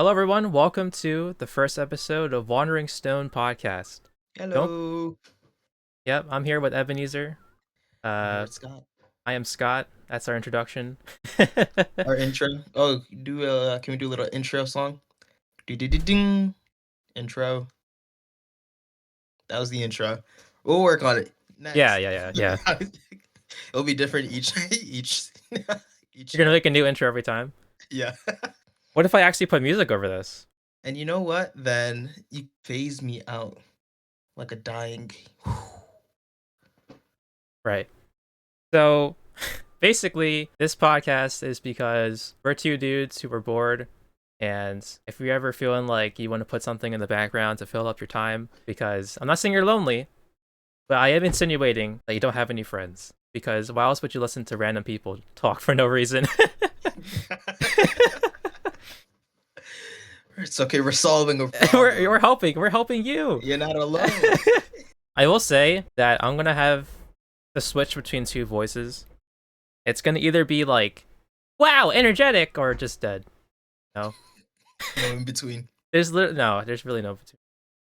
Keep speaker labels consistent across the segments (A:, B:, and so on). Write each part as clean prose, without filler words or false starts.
A: Hello, everyone. Welcome to the first episode of Wandering Stone Podcast. Don't.
B: Hello.
A: Yep, I'm here with Ebenezer.
B: I'm here
A: Uh,
B: with Scott.
A: I am Scott. That's our introduction.
B: Our intro. Oh, can we do a little intro song? Ding. Intro. That was the intro. We'll work on it.
A: Yeah,
B: Next.
A: yeah, yeah, yeah.
B: It'll be different each each
A: You're gonna
B: time.
A: make a new intro every time.
B: Yeah.
A: What if I actually put music over this?
B: And you know what? Then you phase me out like a dying.
A: Right. So, basically, this podcast is because we're two dudes who were bored, and if you're ever feeling like you want to put something in the background to fill up your time, because I'm not saying you're lonely, but I am insinuating that you don't have any friends. Because why else would you listen to random people talk for no reason?
B: It's okay. We're solving a
A: we're,
B: problem.
A: we're helping. We're helping you.
B: You're not alone.
A: I will say that I'm gonna have the switch between two voices. It's gonna either be like, "Wow, energetic," or just dead. No,
B: No in between.
A: there's really no between.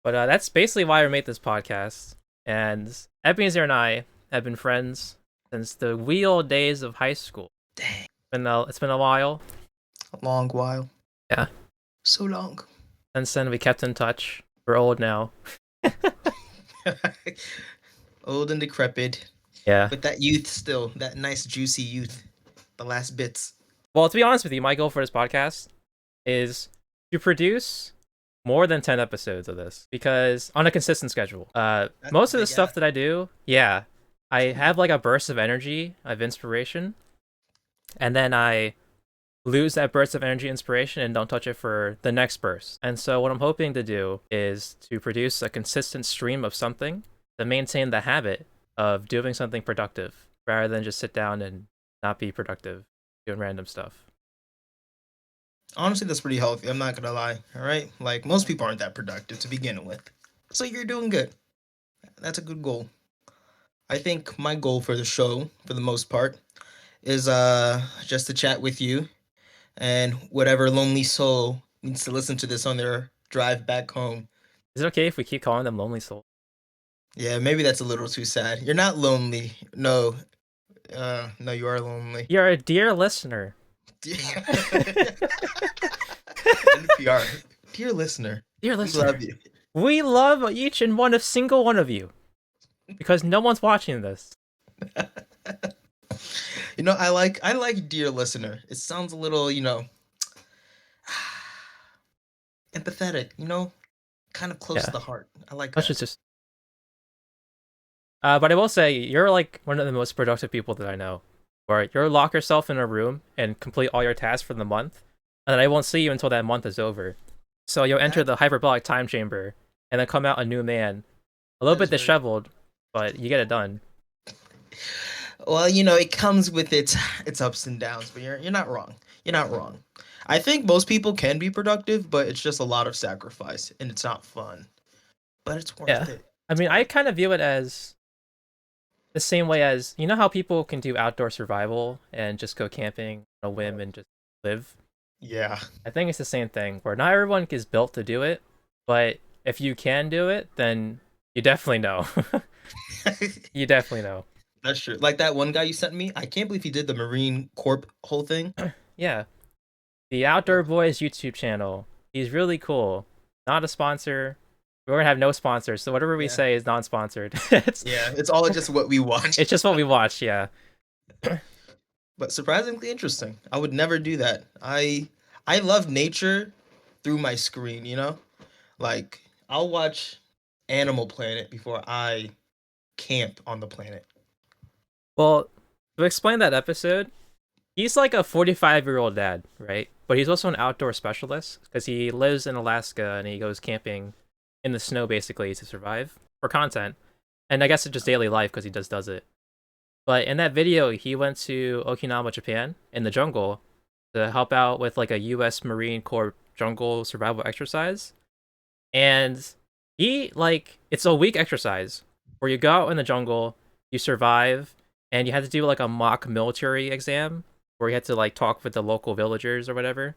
A: But that's basically why I made this podcast. And Ebenezer and I have been friends since the wee old days of high school.
B: Dang.
A: It's been a while.
B: A long while.
A: Yeah.
B: So long.
A: Since then, we kept in touch. We're old now.
B: Old and decrepit,
A: Yeah.
B: but that youth still, that nice juicy youth, the last bits.
A: Well, to be honest with you, my goal for this podcast is to produce more than 10 episodes of this because on a consistent schedule.
B: That's a
A: Most of the
B: big
A: stuff
B: ask.
A: that I do, yeah, I have like a burst of energy, of inspiration, and then I lose that burst of energy inspiration and don't touch it for the next burst. And so what I'm hoping to do is to produce a consistent stream of something to maintain the habit of doing something productive rather than just sit down and not be productive doing random stuff.
B: Honestly, that's pretty healthy. I'm not gonna lie. All right, like most people aren't that productive to begin with, so you're doing good. That's a good goal. I think my goal for the show, for the most part, is just to chat with you and whatever lonely soul needs to listen to this on their drive back home.
A: Is it okay if we keep calling them lonely souls?
B: Yeah, maybe that's a little too sad. You're not lonely. No, no, you are lonely.
A: You're a dear listener.
B: NPR. Dear listener,
A: Dear
B: we love
A: listener.
B: you.
A: We love each and one of single one of you because no one's watching this.
B: I like dear listener. It sounds a little, empathetic, kind of close to
A: Yeah.
B: the heart. I like
A: Let's
B: that.
A: just but I will say you're like one of the most productive people that I know. Where you'll lock yourself in a room and complete all your tasks for the month, and then I won't see you until that month is over. So you'll enter
B: That
A: the hyperbolic time chamber and then come out a new man, a little
B: that
A: bit
B: is very
A: disheveled, but you get it done.
B: well, it comes with its ups and downs, but you're not wrong. You're not wrong. I think most people can be productive, but it's just a lot of sacrifice and it's not fun. But it's
A: Yeah.
B: worth it.
A: I
B: It's
A: mean, I
B: worth
A: kind of view it as the same way as you know how people can do outdoor survival and just go camping on a whim and just live.
B: it. Yeah.
A: I think it's the same thing where not everyone is built to do it, but if you can do it, then you definitely know. You definitely know.
B: That's true. Like that one guy you sent me, I can't believe he did the Marine Corp whole thing.
A: Yeah. The Outdoor Boys YouTube channel. He's really cool. Not a sponsor. We're gonna have no sponsors, so whatever we
B: Yeah.
A: say is non-sponsored. it's
B: Yeah, it's all just what we watch.
A: it's just what we watch. Yeah.
B: But surprisingly interesting. I would never do that. I love nature through my screen, Like I'll watch Animal Planet before I camp on the planet.
A: Well, to explain that episode, he's like a 45-year-old dad, right? But he's also an outdoor specialist because he lives in Alaska and he goes camping in the snow basically to survive for content. And I guess it's just daily life because he just does it. But in that video, he went to Okinawa, Japan, in the jungle to help out with like a U.S. Marine Corps jungle survival exercise. And it's a week exercise where you go out in the jungle, you survive, and you had to do like a mock military exam where you had to like talk with the local villagers or whatever.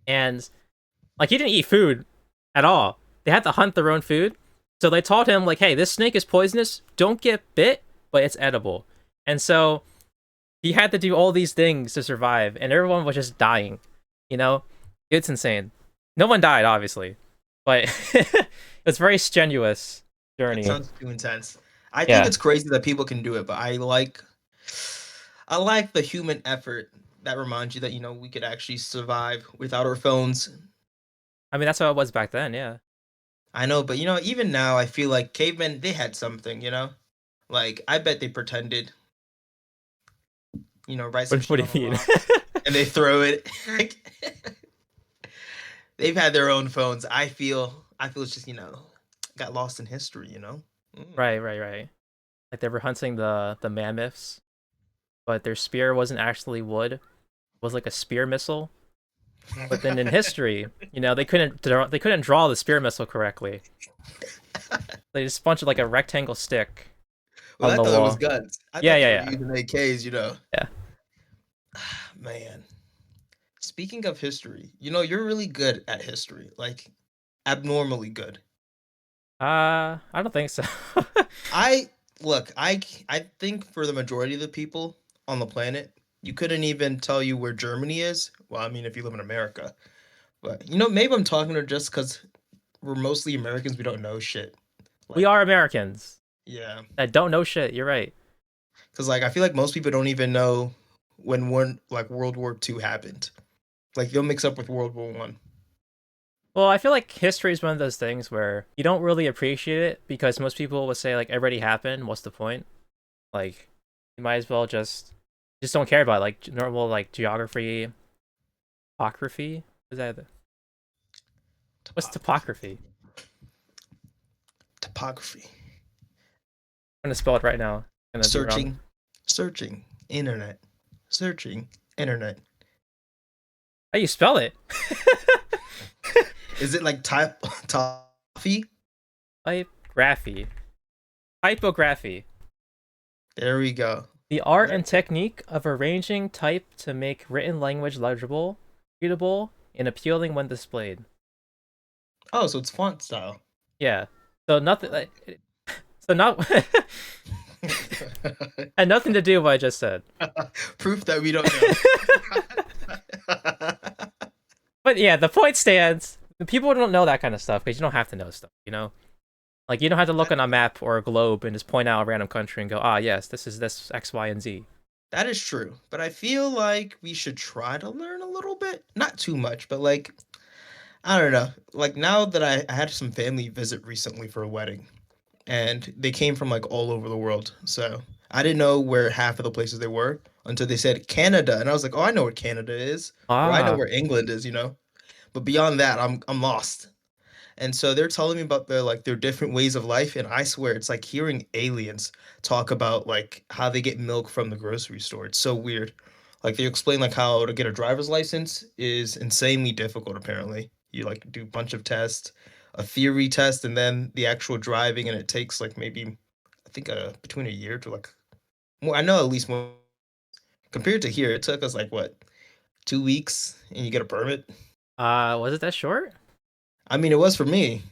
A: And Like he didn't eat food at all. They had to hunt their own food. So they taught him like, hey, this snake is poisonous. Don't get bit, but it's edible. And so he had to do all these things to survive, and everyone was just dying. You know, it's insane. No one died, obviously, but it's very strenuous
B: That
A: journey.
B: sounds too intense. I think
A: Yeah,
B: it's crazy that people can do it, but I like the human effort that reminds you that we could actually survive without our phones.
A: I mean that's how it was back then. Yeah.
B: I know, but even now, I feel like cavemen they had something. Like I bet they pretended, write some
A: What
B: shit
A: do
B: on a
A: you mean?
B: rock and they throw it. Like, they've had their own phones. I feel it's just got lost in history. Mm.
A: Right, right, right. Like they were hunting the mammoths, but their spear wasn't actually wood. It was like a spear missile. But then in history, they couldn't draw the spear missile correctly. They just punched like a rectangle stick
B: Well,
A: on
B: I
A: the
B: thought it was
A: wall.
B: guns. I
A: Yeah,
B: thought they
A: yeah,
B: were
A: yeah,
B: using AKs.
A: yeah.
B: Man, speaking of history, you're really good at history, like abnormally good.
A: I don't think so.
B: I look, I think for the majority of the people on the planet, you couldn't even tell you where Germany is. Well, I mean, if you live in America, but maybe I'm talking to just because we're mostly Americans, we don't know shit.
A: We
B: Like,
A: are Americans
B: yeah,
A: that don't know shit. You're right.
B: because like I feel like most people don't even know when World War II happened. Like they'll mix up with World War One.
A: Well, I feel like history is one of those things where you don't really appreciate it because most people would say like it already happened. What's the point? Like you might as well just don't care about it. Like normal like geography, topography. Is that what's
B: Topography.
A: topography?
B: Topography.
A: I'm gonna spell it right now. Gonna be wrong.
B: Searching, searching, internet, searching, internet.
A: How you spell it?
B: Is it like toffee?
A: Typography. Typography.
B: There we go.
A: The art
B: There-
A: and technique of arranging type to make written language legible, readable, and appealing when displayed.
B: Oh, so it's font style.
A: Yeah. So nothing. So not had nothing to do with what I just said.
B: Proof that we don't know.
A: But yeah, the point stands. People don't know that kind of stuff because you don't have to know stuff. Like you don't have to look
B: that,
A: on a map or a globe and just point out a random country and go, ah, yes, this is this X, Y, and Z.
B: that is true, but I feel like we should try to learn a little bit. Not too much, but like I don't know. Like now that I had some family visit recently for a wedding, and they came from like all over the world. So I didn't know where half of the places they were until they said Canada, and I was like, oh, I know where Canada is, or I know
A: Ah,
B: where England is. But beyond that, I'm lost. And so they're telling me about their different ways of life, and I swear it's like hearing aliens talk about like how they get milk from the grocery store. It's so weird. Like they explain like how to get a driver's license is insanely difficult apparently. You like do a bunch of tests, a theory test, and then the actual driving, and it takes like maybe I think between a year to like more. I know at least more compared to here. It took us like what 2 weeks, and you get a permit.
A: was it that short?
B: I mean, it was for me.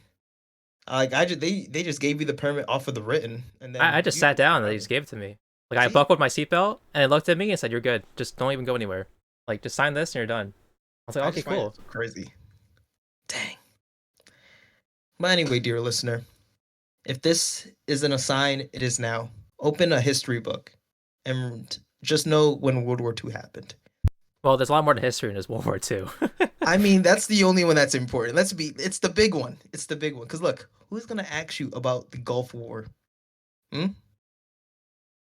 B: Like I just they just gave you the permit off of the written, and
A: I
B: then
A: just
B: you
A: sat
B: do the
A: down and they
B: driving.
A: just gave it to me. Like I
B: See,
A: buckled my seatbelt and they looked at me and said, "You're good. Just don't even go anywhere. Like just sign this and you're done." I was like,
B: I
A: "Okay,
B: just find it
A: cool."
B: so crazy. Dang. But anyway, dear listener, if this isn't a sign, it is now. Open a history book, and just know when World War II happened.
A: Well, there's a lot more to history in this World War II.
B: I mean, that's the only one that's important. It's the big one. It's the big one. Because look, who's gonna ask you about the Gulf War? Hmm?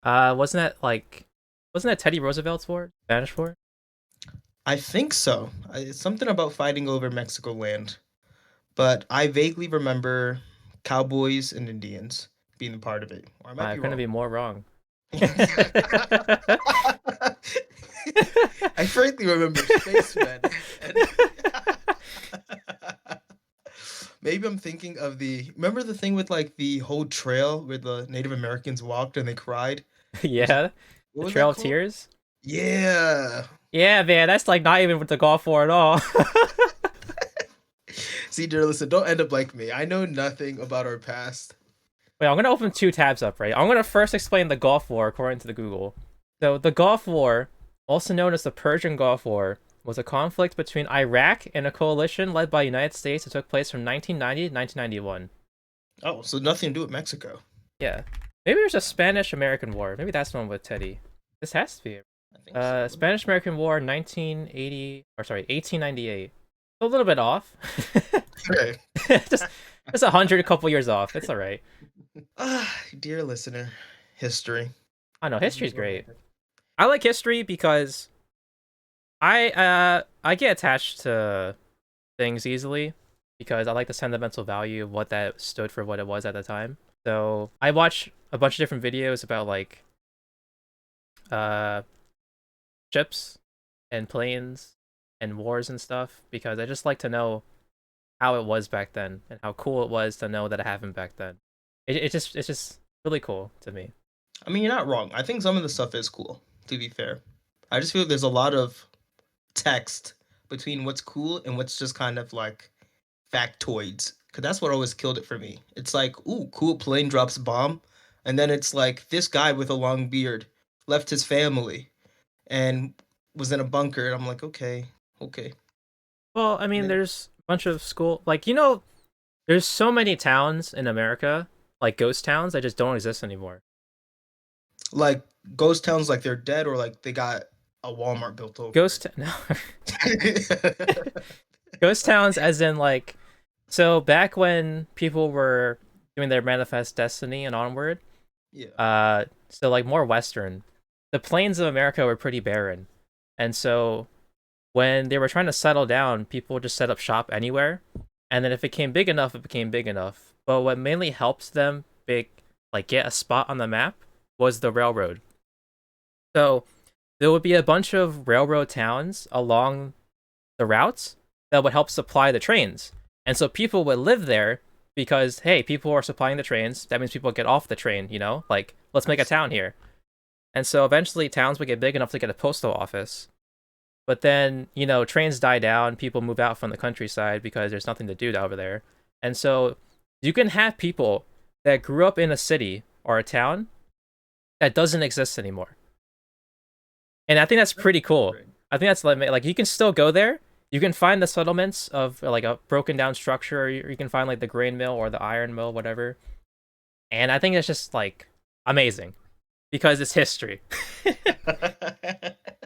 A: Wasn't that Teddy Roosevelt's war? Spanish war?
B: I think so. It's something about fighting over Mexico land. But I vaguely remember cowboys and Indians being a part of it. Or I might
A: I
B: be
A: couldn't
B: wrong.
A: be more wrong.
B: I frankly remember spacemen. And maybe I'm thinking of remember the thing with like the whole trail where the Native Americans walked and they cried? It was
A: Yeah,
B: what
A: the
B: was
A: Trail
B: that
A: of
B: called?
A: Tears.
B: Yeah.
A: Yeah, man, that's like not even with the Gulf War at all.
B: See, dear, listen, don't end up like me. I know nothing about our past.
A: Wait, I'm gonna open two tabs up, right? I'm gonna first explain the Gulf War according to the Google. So the Gulf War, also known as the Persian Gulf War, was a conflict between Iraq and a coalition led by the United States that took place from 1990 to 1991.
B: Oh, so nothing to do with Mexico.
A: Yeah. Maybe there's a Spanish-American War. Maybe that's the one with Teddy. This has to be.
B: I think so.
A: Spanish-American War, 1980, or sorry, 1898. A little bit off.
B: Okay.
A: just, just 100, a couple years off. It's all right.
B: Dear listener, history.
A: I know history's great. I like history because I get attached to things easily because I like the sentimental value of what that stood for, what it was at the time. So I watch a bunch of different videos about like uh ships and planes and wars and stuff because I just like to know how it was back then and how cool it was to know that it happened back then. It's just really cool to me.
B: I mean, you're not wrong. I think some of the stuff is cool, to be fair. I just feel like there's a lot of text between what's cool and what's just kind of like factoids. Because that's what always killed it for me. It's like, ooh, cool plane drops a bomb. And then it's like, this guy with a long beard left his family and was in a bunker. And I'm like, okay, okay.
A: Well, I
B: And
A: mean,
B: then,
A: there's a bunch of school like there's so many towns in America, like ghost towns that just don't exist anymore.
B: like, ghost towns, like they're dead or like they got a Walmart built over
A: No,
B: it.
A: ghost towns, as in like, so back when people were doing their Manifest Destiny and onward,
B: Yeah.
A: so like more Western, the plains of America were pretty barren, and so when they were trying to settle down, people would just set up shop anywhere, and then if it became big enough, it became big enough. But what mainly helped them like get a spot on the map was the railroad. So there would be a bunch of railroad towns along the routes that would help supply the trains. And so people would live there because, hey, people are supplying the trains. That means people get off the train, Like, let's make a town here. And so eventually towns would get big enough to get a postal office. But then, trains die down, people move out from the countryside because there's nothing to do over there. And so you can have people that grew up in a city or a town that doesn't exist anymore. And I think that's pretty cool. I think that's like you can still go there. You can find the settlements of like a broken down structure, or you can find like the grain mill or the iron mill, whatever. And I think it's just like amazing because it's history.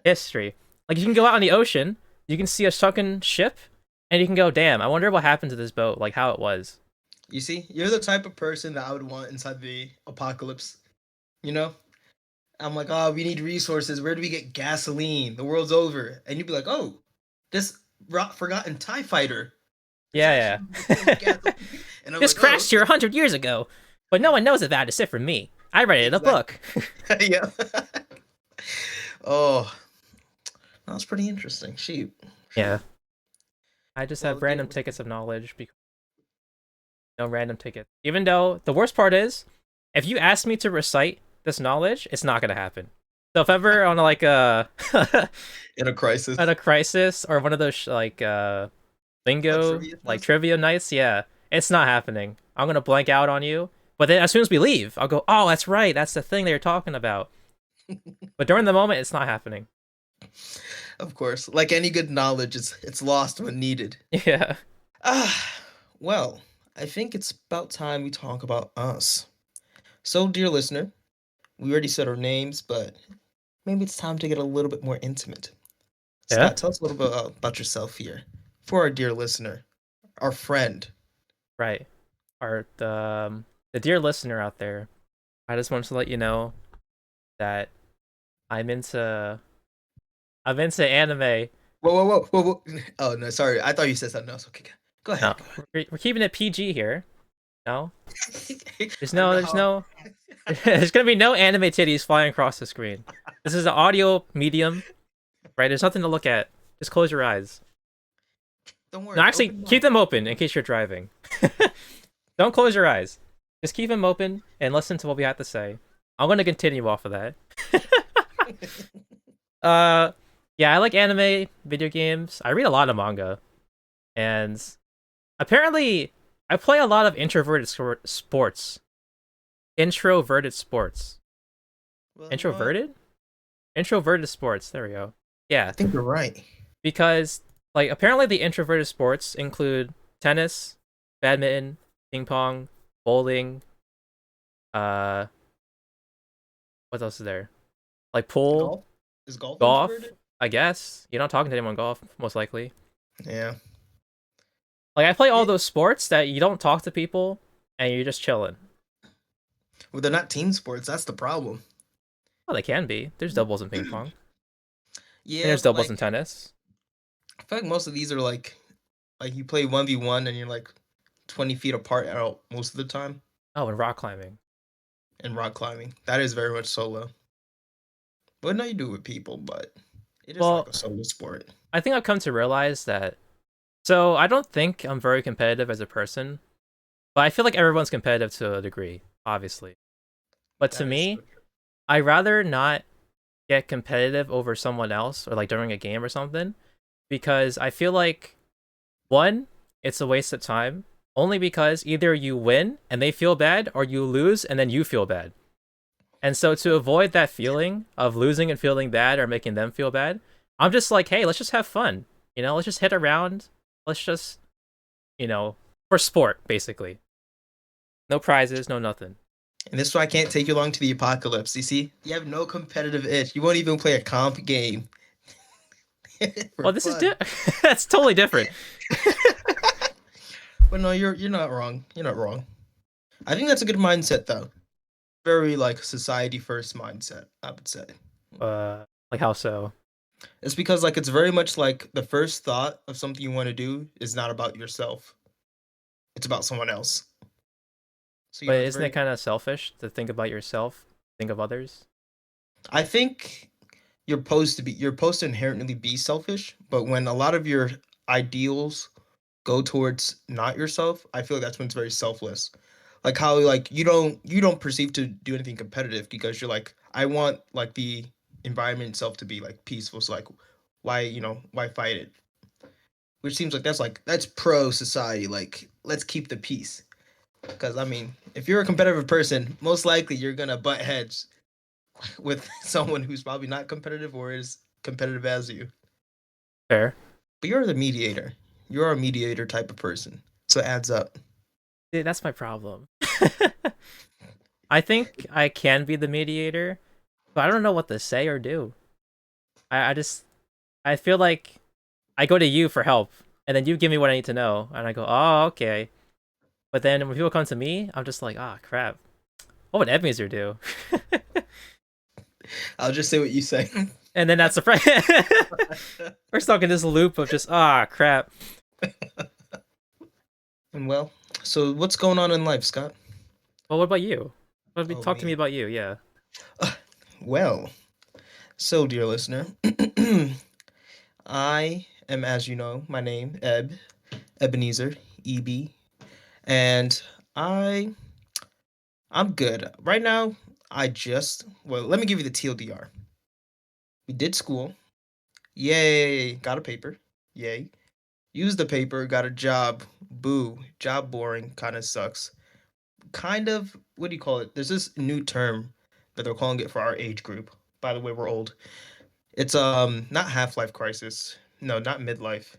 A: History. Like you can go out on the ocean, you can see a sunken ship, and you can go, damn, I wonder what happened to this boat, like how it was.
B: You see, you're the type of person that I would want inside the apocalypse. You know, I'm like, oh, we need resources. Where do we get gasoline? The world's over, and you'd be like, oh, this forgotten Tie Fighter. It's
A: Yeah,
B: actually
A: yeah.
B: gasoline. And I'm
A: This
B: like, oh,
A: crashed here 100 years ago, but no one knows about it except for me. I read it in a book.
B: yeah. Oh, that was pretty interesting. Shoot.
A: Yeah. I just
B: Well,
A: have random tickets of knowledge because no random tickets. Even though the worst part is, if you ask me to recite this knowledge, it's not gonna happen. So if ever on like
B: in a crisis,
A: at a crisis or one of those bingo like trivia nights, yeah, it's not happening. I'm gonna blank out on you. But then as soon as we leave, I'll go, oh, that's right, that's the thing they were talking about. But during the moment, it's not happening.
B: Of course, like any good knowledge, it's lost when needed.
A: Yeah.
B: Well, I think it's about time we talk about us. So, dear listener, we already said our names, but maybe it's time to get a little bit more intimate.
A: Yeah.
B: Scott, tell us a little bit about yourself here for our dear listener, our friend.
A: Right. Our the dear listener out there, I just wanted to let you know that I'm into anime.
B: Whoa. Oh, no, sorry. I thought you said something else. Okay, go ahead.
A: No, we're keeping it PG here. No, there's there's gonna be no anime titties flying across the screen. This is an audio medium, right? There's nothing to look at. Just close your eyes.
B: Don't worry.
A: No, actually, keep them open in case you're driving. Don't close your eyes. Just keep them open and listen to what we have to say. I'm gonna continue off of that. Yeah, I like anime, video games. I read a lot of manga, and Apparently, I play a lot of sports. Introverted sports.
B: Well, you know what?
A: Introverted? Introverted sports. There we go.
B: I
A: Yeah,
B: think you're right.
A: because like apparently the introverted sports include tennis, badminton, ping pong, bowling, uh what else is there? Like pool,
B: Golf? Is golf
A: golf,
B: introverted?
A: I guess. You're not talking to anyone golf, most likely.
B: Yeah.
A: Like I play all
B: Yeah.
A: those sports that you don't talk to people and you're just chilling.
B: Well, they're not team sports. That's the problem.
A: Well, they can be. There's doubles in ping pong. And
B: Yeah,
A: there's
B: but
A: doubles in
B: like
A: tennis.
B: I feel like most of these are like you play 1v1 and you're like 20 feet apart out most of the time.
A: Oh, and rock climbing.
B: And rock climbing. That is very much solo. But no, you do it with people, but it is like
A: Well,
B: a solo sport.
A: I think I've come to realize that. So I don't think I'm very competitive as a person, but I feel like everyone's competitive to a degree, obviously. But to
B: That is so
A: me,
B: true.
A: I rather not get competitive over someone else or like during a game or something because I feel like one, it's a waste of time. Only because either you win and they feel bad or you lose and then you feel bad. And so to avoid that feeling of losing and feeling bad or making them feel bad, I'm just like, hey, let's just have fun. Let's just hit around. Let's just, you know, for sport, basically. No prizes, no nothing.
B: And this is why I can't take you along to the apocalypse. You see? You have no competitive itch. You won't even play a comp game for
A: Well, this is
B: fun.
A: that's totally different.
B: But no, you're not wrong. You're not wrong. I think that's a good mindset though. Very like society first mindset, I would say.
A: Like how so?
B: It's because like it's very much like the first thought of something you want to do is not about yourself. It's about someone else. So
A: But
B: it's
A: isn't it
B: very
A: kind of selfish to think about yourself, think of others?
B: I think you're supposed to inherently be selfish, but when a lot of your ideals go towards not yourself, I feel like that's when it's very selfless. Like how like you don't perceive to do anything competitive because you're like I want like the environment itself to be like peaceful. So like why fight it? Which seems like that's pro society. Like let's keep the peace. Because I mean, if you're a competitive person, most likely you're gonna butt heads with someone who's probably not competitive or is competitive as you.
A: Fair.
B: But you're the mediator. You're a mediator type of person. So it adds up.
A: Dude, that's my problem. I think I can be the mediator, but I don't know what to say or do. I just I feel like I go to you for help, and then you give me what I need to know, and I go, oh, okay. But then when people come to me, I'm just like, ah, crap. What would Ebenezer do?
B: I'll just say what you say.
A: And then that's the we're stuck in this loop of just crap.
B: And well, so what's going on in life, Scott?
A: Well, what about you?
B: Oh,
A: Talk to me
B: me.
A: about you? Yeah.
B: Well, so dear listener, I am, as you know, my name, Ebenezer, EB, and I I'm good. Right now, let me give you the TLDR. We did school. Yay, got a paper. Yay. Used the paper, got a job. Boo. Job boring, kind of sucks. Kind of, what do you call it? There's this new term that they're calling it for our age group. By the way, we're old. It's not half-life crisis. No, not midlife.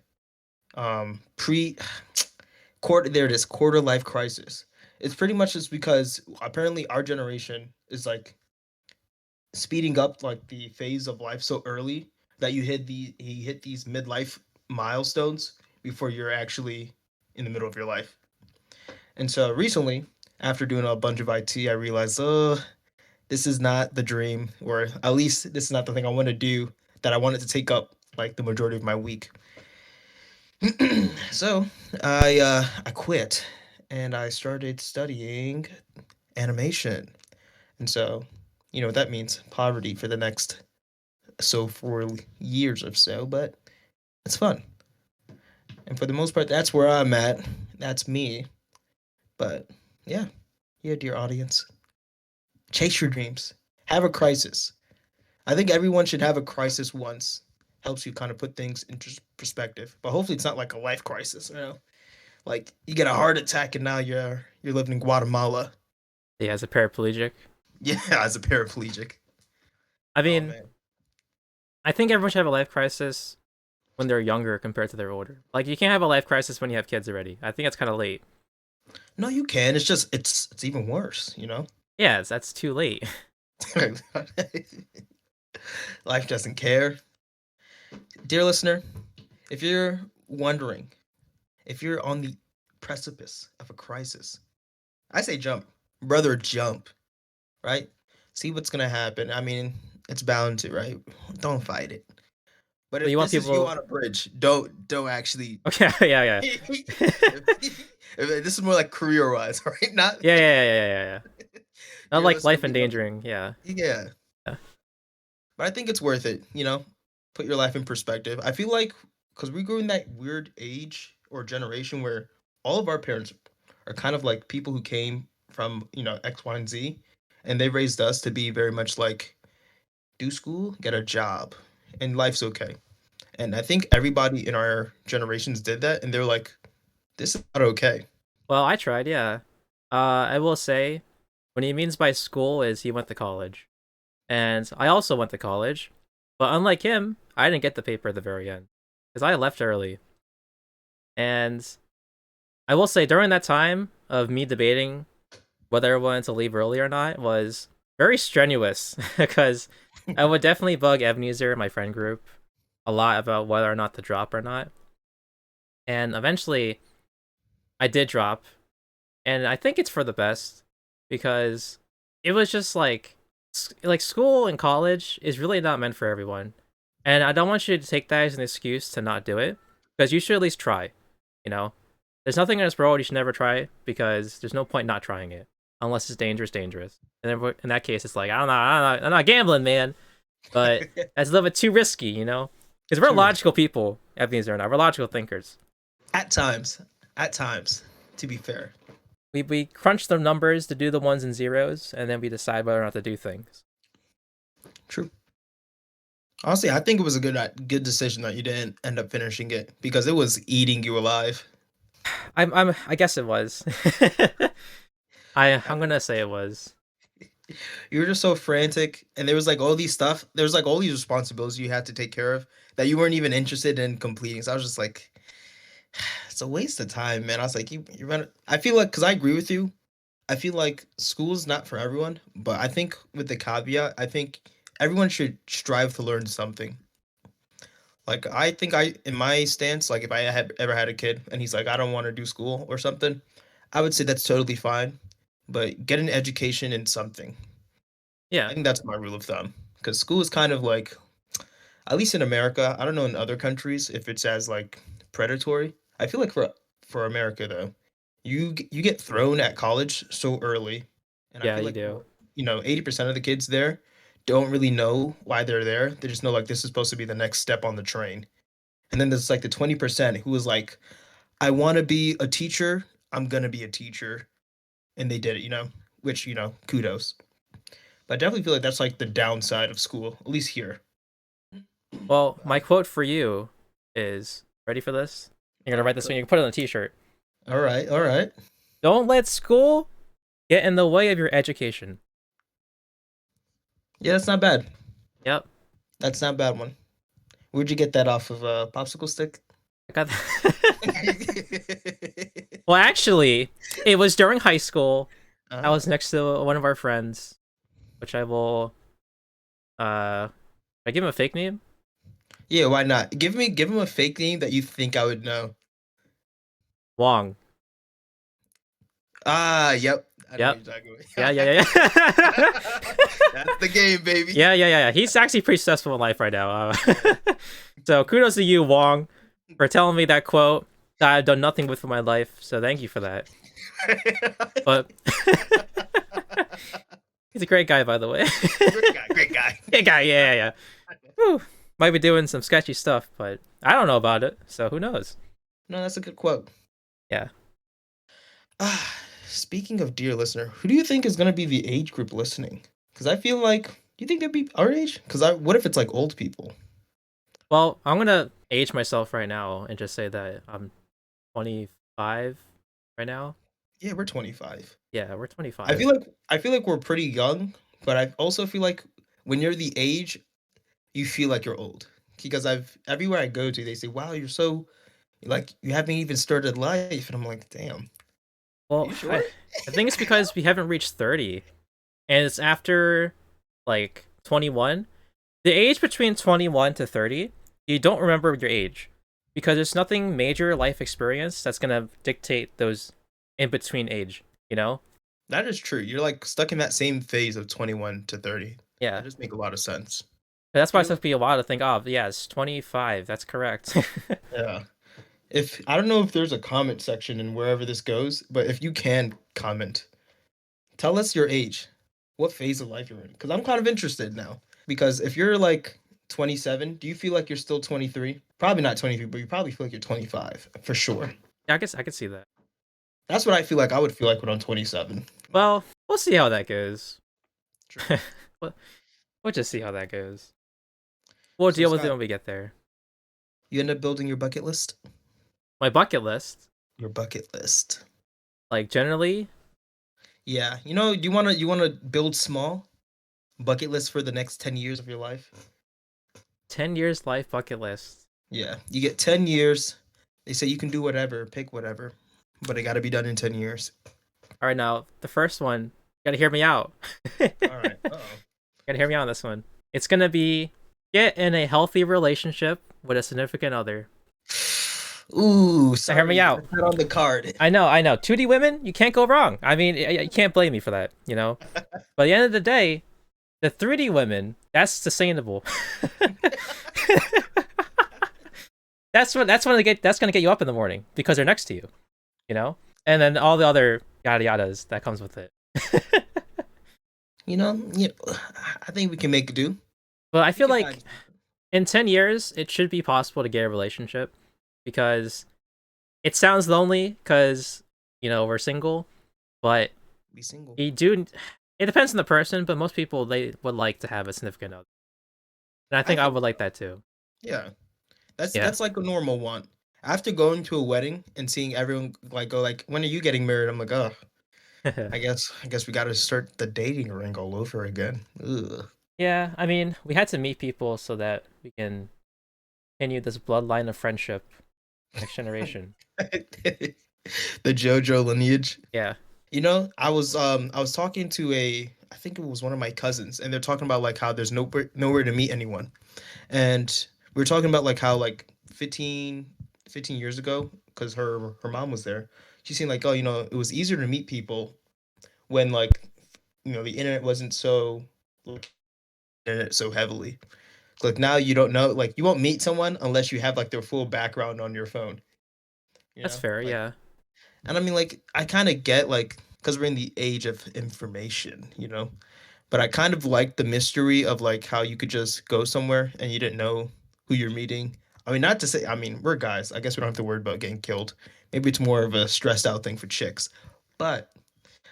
B: Pre quarter there it is, quarter life crisis. It's pretty much just because apparently our generation is like speeding up like the phase of life so early that you hit these midlife milestones before you're actually in the middle of your life. And so recently, after doing a bunch of IT, I realized, this is not the dream, or at least this is not the thing I want to do that I wanted to take up like the majority of my week. So I quit and I started studying animation. And so, you know what that means, poverty for the next so 4 years or so, but it's fun. And for the most part, that's where I'm at. That's me. But yeah, yeah, dear audience, chase your dreams. Have a crisis. I think everyone should have a crisis once. Helps you kind of put things into perspective. But hopefully, it's not like a life crisis. You know, Like you get a heart attack and now you're living in Guatemala.
A: Yeah, as a paraplegic.
B: Yeah, as a paraplegic.
A: I
B: Oh
A: mean,
B: man.
A: I think everyone should have a life crisis when they're younger compared to their older. Like you can't have a life crisis when you have kids already. I think it's kind of late.
B: No, you can. It's just it's even worse, you know?
A: Yeah, that's too late.
B: Life doesn't care. Dear listener, if you're wondering, if you're on the precipice of a crisis, I say jump. Brother, jump, right? See what's gonna happen. I mean, it's bound to, right? Don't fight it. But
A: But
B: if
A: you want
B: this is you
A: people.
B: on a bridge, don't actually.
A: Okay, yeah, yeah,
B: If this is more like career wise, right? Not
A: yeah, yeah, yeah, yeah, yeah, yeah. Not
B: dear
A: like
B: listener,
A: life
B: we love you.
A: endangering. Yeah.
B: Yeah,
A: Yeah.
B: but I think it's worth it. Put your life in perspective. I feel like because we grew in that weird age or generation where all of our parents are kind of like people who came from X, Y, and Z, and they raised us to be very much like do school, get a job, and life's okay. And I think everybody in our generations did that, and they're like, this is not okay.
A: Well, I tried. Yeah. I will say, what he means by school is he went to college, and I also went to college, but unlike him, I didn't get the paper at the very end because I left early. And I will say, during that time of me debating whether I wanted to leave early or not was very strenuous because I would definitely bug Ebenezer, my friend group, a lot about whether or not to drop or not. And eventually, I did drop, and I think it's for the best because it was just like school and college is really not meant for everyone. And I don't want you to take that as an excuse to not do it because you should at least try, you know? There's nothing in this world you should never try because there's no point not trying it unless it's dangerous, dangerous. And then in that case, it's like I'm not gambling, man. But that's a little bit too risky, you know? Because we're
B: True.
A: logical people, Ebenezer and I. We're logical thinkers.
B: At times, at times, to be fair.
A: We crunch the numbers to do the ones and zeros, and then we decide whether or not to do things.
B: True. Honestly, I think it was a good decision that you didn't end up finishing it because it was eating you alive.
A: I guess it was.
B: I
A: I'm gonna say it was.
B: You were just so frantic, and there was like all these stuff. There was like all these responsibilities you had to take care of that you weren't even interested in completing. So I was just like, it's a waste of time, man. I was like, you run. I feel like because I agree with you. I feel like school's not for everyone, but I think with the caveat, I think everyone should strive to learn something. Like I think in my stance, like if I had ever had a kid and he's like, I don't want to do school or something, I would say that's totally fine. But get an education in something.
A: Yeah,
B: I think that's my rule of thumb. Because school is kind of like, at least in America, I don't know in other countries if it's as like predatory. I feel like for America though, you get thrown at college so early, and I
A: yeah,
B: feel
A: you
B: like
A: do.
B: 80% of the kids there don't really know why they're there. They just know like this is supposed to be the next step on the train. And then there's like the 20% who is like, I want to be a teacher. I'm gonna be a teacher, and they did it. Which kudos. But I definitely feel like that's like the downside of school, at least here.
A: Well, my quote for you is ready for this? You're gonna write this one. You can put it on a T-shirt.
B: All right, all right.
A: Don't let school get in the way of your education.
B: Yeah, that's not bad.
A: Yep,
B: That's not a bad one. Where'd you get that off of a popsicle stick?
A: I got that. Well, actually, it was during high school. I
B: uh,
A: was next to one of our friends, which I will. I give him a fake name.
B: yeah, why not? Give him a fake name that you think I would know.
A: Wong.
B: Ah, yep. I know what
A: Yep.
B: you're talking
A: Yeah,
B: about.
A: yeah, yeah, yeah.
B: That's the game, baby.
A: Yeah, yeah, yeah, yeah. He's actually pretty successful in life right now. So kudos to you, Wong, for telling me that quote that I've done nothing with my life. So thank you for that. But he's a great guy, by the way.
B: Great guy, great guy.
A: Great guy, yeah, yeah, yeah. Whew. Might be doing some sketchy stuff, but I don't know about it. So who knows?
B: No, that's a good quote.
A: Yeah.
B: Ah, speaking of dear listener, who do you think is gonna be the age group listening? Because I feel like, do you think they'd be our age? Because what if it's like old people?
A: Well, I'm gonna age myself right now and just say that I'm 20. right now.
B: Yeah, we're 25.
A: Yeah, we're
B: I
A: 25.
B: feel like I feel like we're pretty young, but I also feel like when you're the age, you feel like you're old. Because I've everywhere I go to, they say, "Wow, you're so like you haven't even started life," and I'm like, "Damn, are
A: Well,
B: you sure?"
A: I think it's because we haven't reached 30, and it's after like 21. The age between 21 to 30, you don't remember your age because there's nothing major life experience that's gonna dictate those in between age. You know?
B: That is true. You're like stuck in that same phase of 21 to 30.
A: Yeah.
B: That does make a lot of sense.
A: That's why it
B: You're
A: took me a while to think. Oh, yeah, it's 25. That's correct.
B: yeah. If I don't know if there's a comment section in wherever this goes, but if you can comment, tell us your age, what phase of life you're in, because I'm kind of interested now. Because if you're like 27, do you feel like you're still 23? Probably not 23, but you probably feel like you're 25 for sure.
A: Yeah, I guess I could see that.
B: That's what I feel like I would feel like when I'm 27. Like,
A: Well, we'll see how that goes.
B: true.
A: we'll we'll just see how that goes. We'll
B: So
A: deal with it
B: Scott,
A: when we get there.
B: you end up building your bucket list?
A: My bucket list,
B: Your bucket list.
A: like generally,
B: Yeah, you wanna build small bucket list for the next 10 years of your life.
A: 10 years life bucket list.
B: Yeah, you get 10 years. They say you can do whatever, pick whatever, but it got to be done in 10 years.
A: All right, now the first one, you gotta hear me out.
B: All right. Uh-oh.
A: Gotta hear me out on this one. It's gonna be get in a healthy relationship with a significant other.
B: Ooh,
A: Now hear me
B: sorry,
A: out.
B: that's not on the card.
A: I know. 2D women, you can't go wrong. I mean, you can't blame me for that, you know? But at the end of the day, the 3D women, that's sustainable. That's gonna get you up in the morning because they're next to you, you know? And then all the other yada yadas that comes with it.
B: I think we can make it do.
A: But I
B: We
A: feel
B: can
A: like
B: find
A: in 10 years, it should be possible to get a relationship because it sounds lonely because, we're single, but
B: be single.
A: you do. It depends on the person, but most people they would like to have a significant other, and I
B: I
A: think I
B: think
A: would like
B: so.
A: that too.
B: Yeah, that's
A: Yeah,
B: that's like a normal one. After going to a wedding and seeing everyone like go like, when are you getting married? I'm like, oh, I guess we got to start the dating ring all over again. Ugh.
A: yeah. I mean, we had to meet people so that we can continue this bloodline of friendship, next generation.
B: The JoJo lineage.
A: Yeah,
B: I was talking to I think it was one of my cousins, and they're talking about like how there's nowhere to meet anyone. And we were talking about like how like 15 years ago, because her mom was there, she seemed like, oh, it was easier to meet people when like the internet wasn't so like, internet so heavily. Like now you don't know, like you won't meet someone unless you have like their full background on your phone.
A: that's fair.
B: Like,
A: Yeah.
B: and I mean, like, I kind of get like, because we're in the age of information, but I kind of like the mystery of like how you could just go somewhere and you didn't know who you're meeting. I mean, not to say, I mean, we're guys. I guess we don't have to worry about getting killed. Maybe it's more of a stressed out thing for chicks. But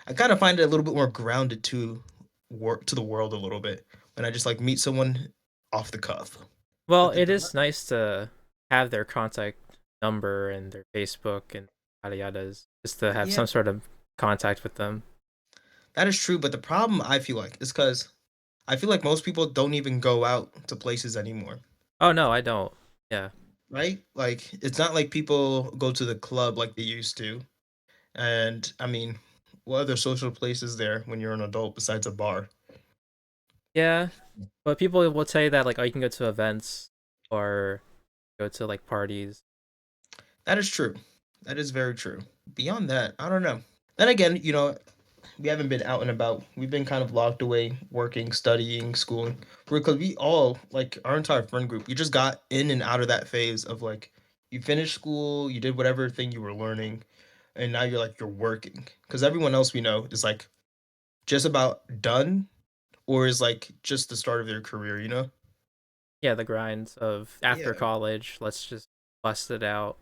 B: I kind of find it a little bit more grounded to work to the world a little bit when I just like meet someone off the cuff.
A: Well,
B: But the
A: it
B: dilemma,
A: is nice to have their contact number and their Facebook and yada yadas, just to have
B: yeah,
A: some sort of contact with them.
B: that is true. But the problem I feel like is because I feel like most people don't even go out to places anymore.
A: Oh no, I don't. Yeah.
B: Right? Like it's not like people go to the club like they used to. And I mean, what other social places there when you're an adult besides a bar?
A: Yeah, but people will say that like, oh, you can go to events or go to like parties.
B: That is true. That is very true. Beyond that, I don't know. Then again, we haven't been out and about. We've been kind of locked away, working, studying, schooling. Because we all, like our entire friend group, you just got in and out of that phase of like, you finished school, you did whatever thing you were learning, and now you're working. Because everyone else we know is like just about done or is like just the start of their career.
A: Yeah, the grind of after
B: Yeah,
A: college. Let's just bust it out.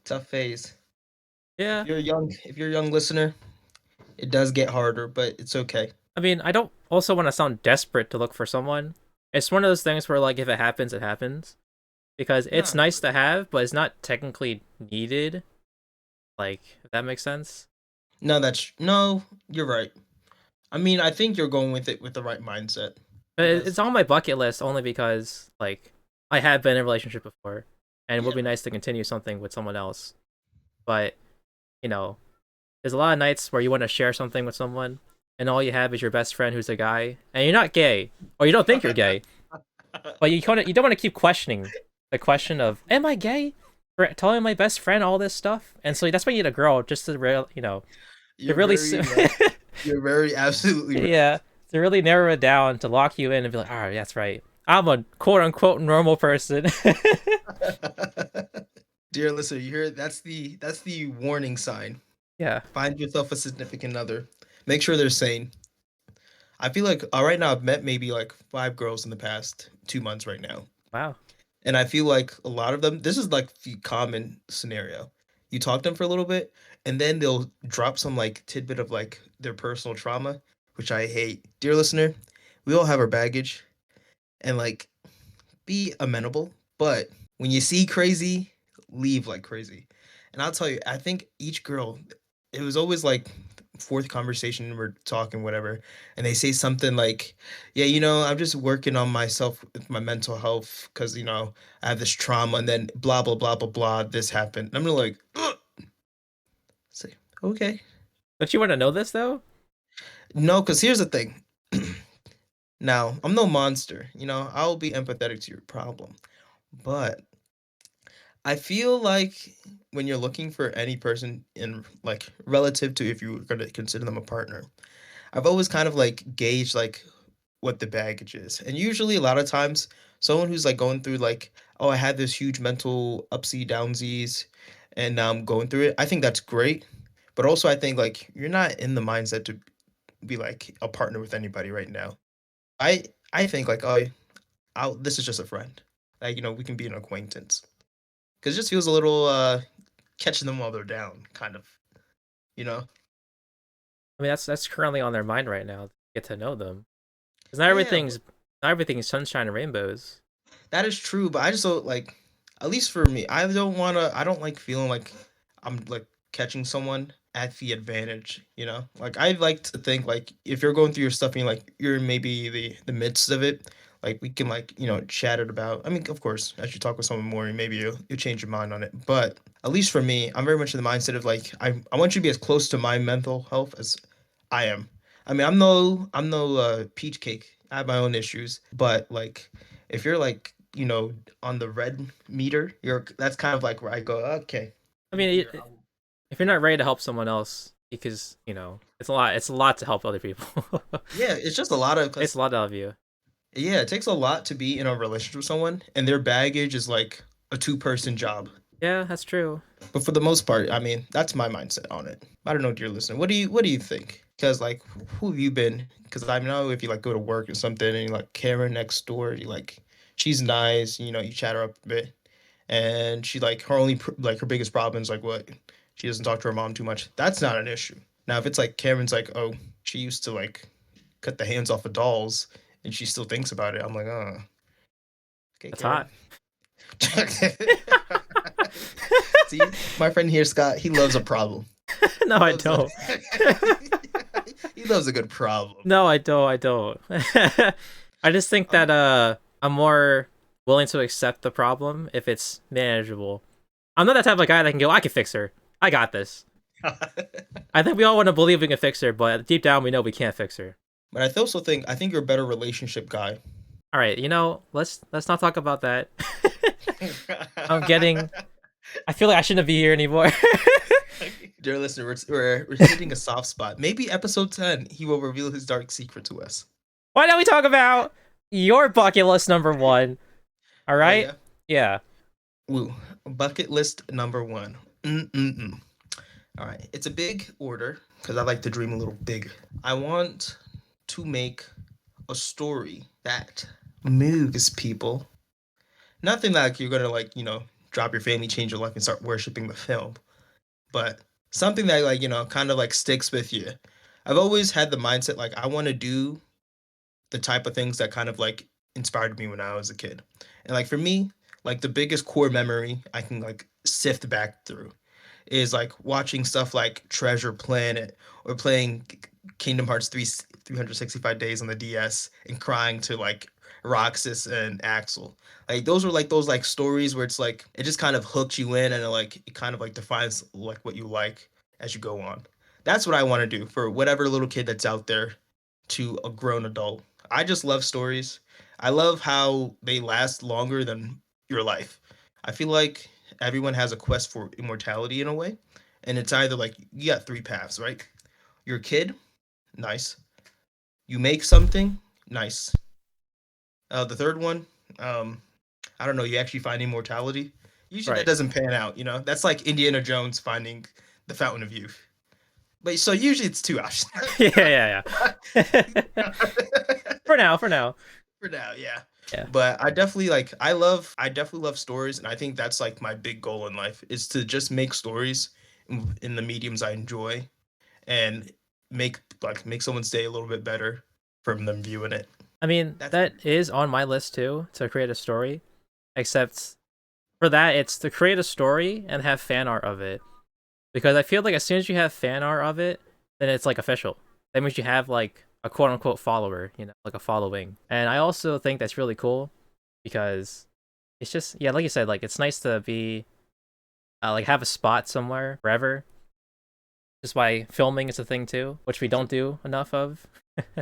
B: tough phase. If
A: Yeah,
B: you're young, if you're a young listener, it does get harder, but it's okay.
A: I mean, I don't also want to sound desperate to look for someone. It's one of those things where like if it happens, it happens because it's
B: Nah,
A: nice to have, but it's not technically needed. Like, if that makes sense.
B: No, no, you're right. I mean, I think you're going with it with the right mindset
A: But
B: because
A: it's on my bucket list only because like I have been in a relationship before, and it would
B: yeah,
A: be nice to continue something with someone else. But you know, there's a lot of nights where you want to share something with someone, and all you have is your best friend who's a guy, and you're not gay, or you don't think you're gay, but you don't want to keep questioning the question of am I gay for telling my best friend all this stuff, and so that's why you need a girl just to to
B: you're
A: really
B: very right. You're very absolutely right.
A: yeah, to really narrow it down, to lock you in and be like, all right, that's right. I'm a quote unquote normal person.
B: Dear listener, you hear that's the warning sign.
A: Yeah.
B: Find yourself a significant other. Make sure they're sane. I feel like right now I've met maybe like 5 girls in the past 2 months right now.
A: Wow.
B: And I feel like a lot of them, this is like the common scenario. You talk to them for a little bit, and then they'll drop some like tidbit of like their personal trauma, which I hate. Dear listener, we all have our baggage, and like be amenable, but when you see crazy, leave like crazy. And I'll tell you, I think each girl, it was always like fourth conversation, we're talking, whatever, and they say something like, yeah, I'm just working on myself with my mental health because, I have this trauma, and then blah, blah, blah, blah, blah, this happened. And I'm like, ugh. Say, okay.
A: Don't you want to know this though?
B: No, because here's the thing. Now, I'm no monster, I'll be empathetic to your problem. But I feel like when you're looking for any person in like relative to if you were gonna consider them a partner, I've always kind of like gauged like what the baggage is. And usually a lot of times someone who's like going through like, oh, I had this huge mental upsy downsies and now I'm going through it. I think that's great. But also I think like you're not in the mindset to be like a partner with anybody right now. I I think like, oh, this is just a friend. Like, we can be an acquaintance. Because it just feels a little catching them while they're down, kind of, you know?
A: I mean, that's currently on their mind right now. Get to know them, because
B: Yeah,
A: not everything's sunshine and rainbows.
B: that is true, but I just don't like, at least for me, I don't like feeling like I'm like catching someone at the advantage, you know? Like I like to think like if you're going through your stuff and you're maybe the midst of it, like we can like, chat it about. I mean, of course, as you talk with someone more, maybe you change your mind on it. But at least for me, I'm very much in the mindset of like I want you to be as close to my mental health as I am. I mean, I'm no peach cake. I have my own issues, but like if you're like on the red meter, that's kind of like where I go, okay,
A: I mean,
B: you're
A: if you're not ready to help someone else, because it's a lot. It's a lot to help other people.
B: yeah, it's just a lot of
A: It's a
B: because
A: lot of you.
B: yeah, it takes a lot to be in a relationship with someone, and their baggage is like a two-person job.
A: Yeah, that's true.
B: But for the most part, I mean, that's my mindset on it. I don't know, dear listener, what do you think? Because like, who have you been? Because I know if you like go to work or something, and you like Karen next door, you like, she's nice, you chat her up a bit, and she like her only like her biggest problem is like what she doesn't talk to her mom too much. That's not an issue. Now, if it's like Karen's like, oh, she used to like cut the hands off of dolls, and she still thinks about it, I'm like, oh, okay,
A: That's
B: Karen.
A: hot.
B: See, my friend here, Scott, he loves a problem.
A: No,
B: He
A: I
B: loves a
A: don't.
B: he loves a good problem.
A: No, I don't. I don't. I just think that
B: Um,
A: I'm more willing to accept the problem if it's manageable. I'm not that type of guy that can go, I can fix her. I got this.
B: but
A: I think we all want to believe we can fix her, but deep down we know we can't fix her.
B: I think you're a better relationship guy.
A: All right, let's not talk about that. I'm getting. I feel like I shouldn't be here anymore.
B: Dear listener, we're hitting a soft spot. Maybe episode 10, he will reveal his dark secret to us.
A: Why don't we talk about your bucket list number one? All
B: Oh
A: right.
B: yeah.
A: Yeah.
B: Woo. Bucket list number one. Mm-mm-mm. All right. It's a big order because I like to dream a little big. I want to make a story that moves people. Nothing like you're gonna like, drop your family, change your life, and start worshiping the film. But something that like, kind of like sticks with you. I've always had the mindset like I want to do the type of things that kind of like inspired me when I was a kid. And like for me, like the biggest core memory I can like sift back through is like watching stuff like Treasure Planet or playing Kingdom Hearts 3 365 days on the DS and crying to like Roxas and Axel. Like those are like those like stories where it's like it just kind of hooks you in and it kind of like defines like what you like as you go on. That's what I want to do for whatever little kid that's out there to a grown adult. I just love stories. I love how they last longer than your life. I feel like everyone has a quest for immortality in a way, and it's either like you got three paths, right? You're a kid, nice. You make something, nice. The third one, um, I don't know. You actually find immortality. Usually that
A: Right.
B: doesn't pan out. That's like Indiana Jones finding the Fountain of Youth. But so usually it's two options.
A: Yeah, yeah. For now, for now.
B: For now, yeah.
A: Yeah.
B: But I definitely love stories, and I think that's like my big goal in life is to just make stories in the mediums I enjoy and make someone's day a little bit better from them viewing it.
A: I mean,
B: That's
A: that is on my list too, to create a story. Except for that, it's to create a story and have fan art of it. Because I feel like as soon as you have fan art of it, then it's like official. That means you have like a quote unquote follower, like a following. And I also think that's really cool because it's just, yeah, like you said, like it's nice to be like have a spot somewhere forever. Just by filming is a thing too, which we don't do enough of.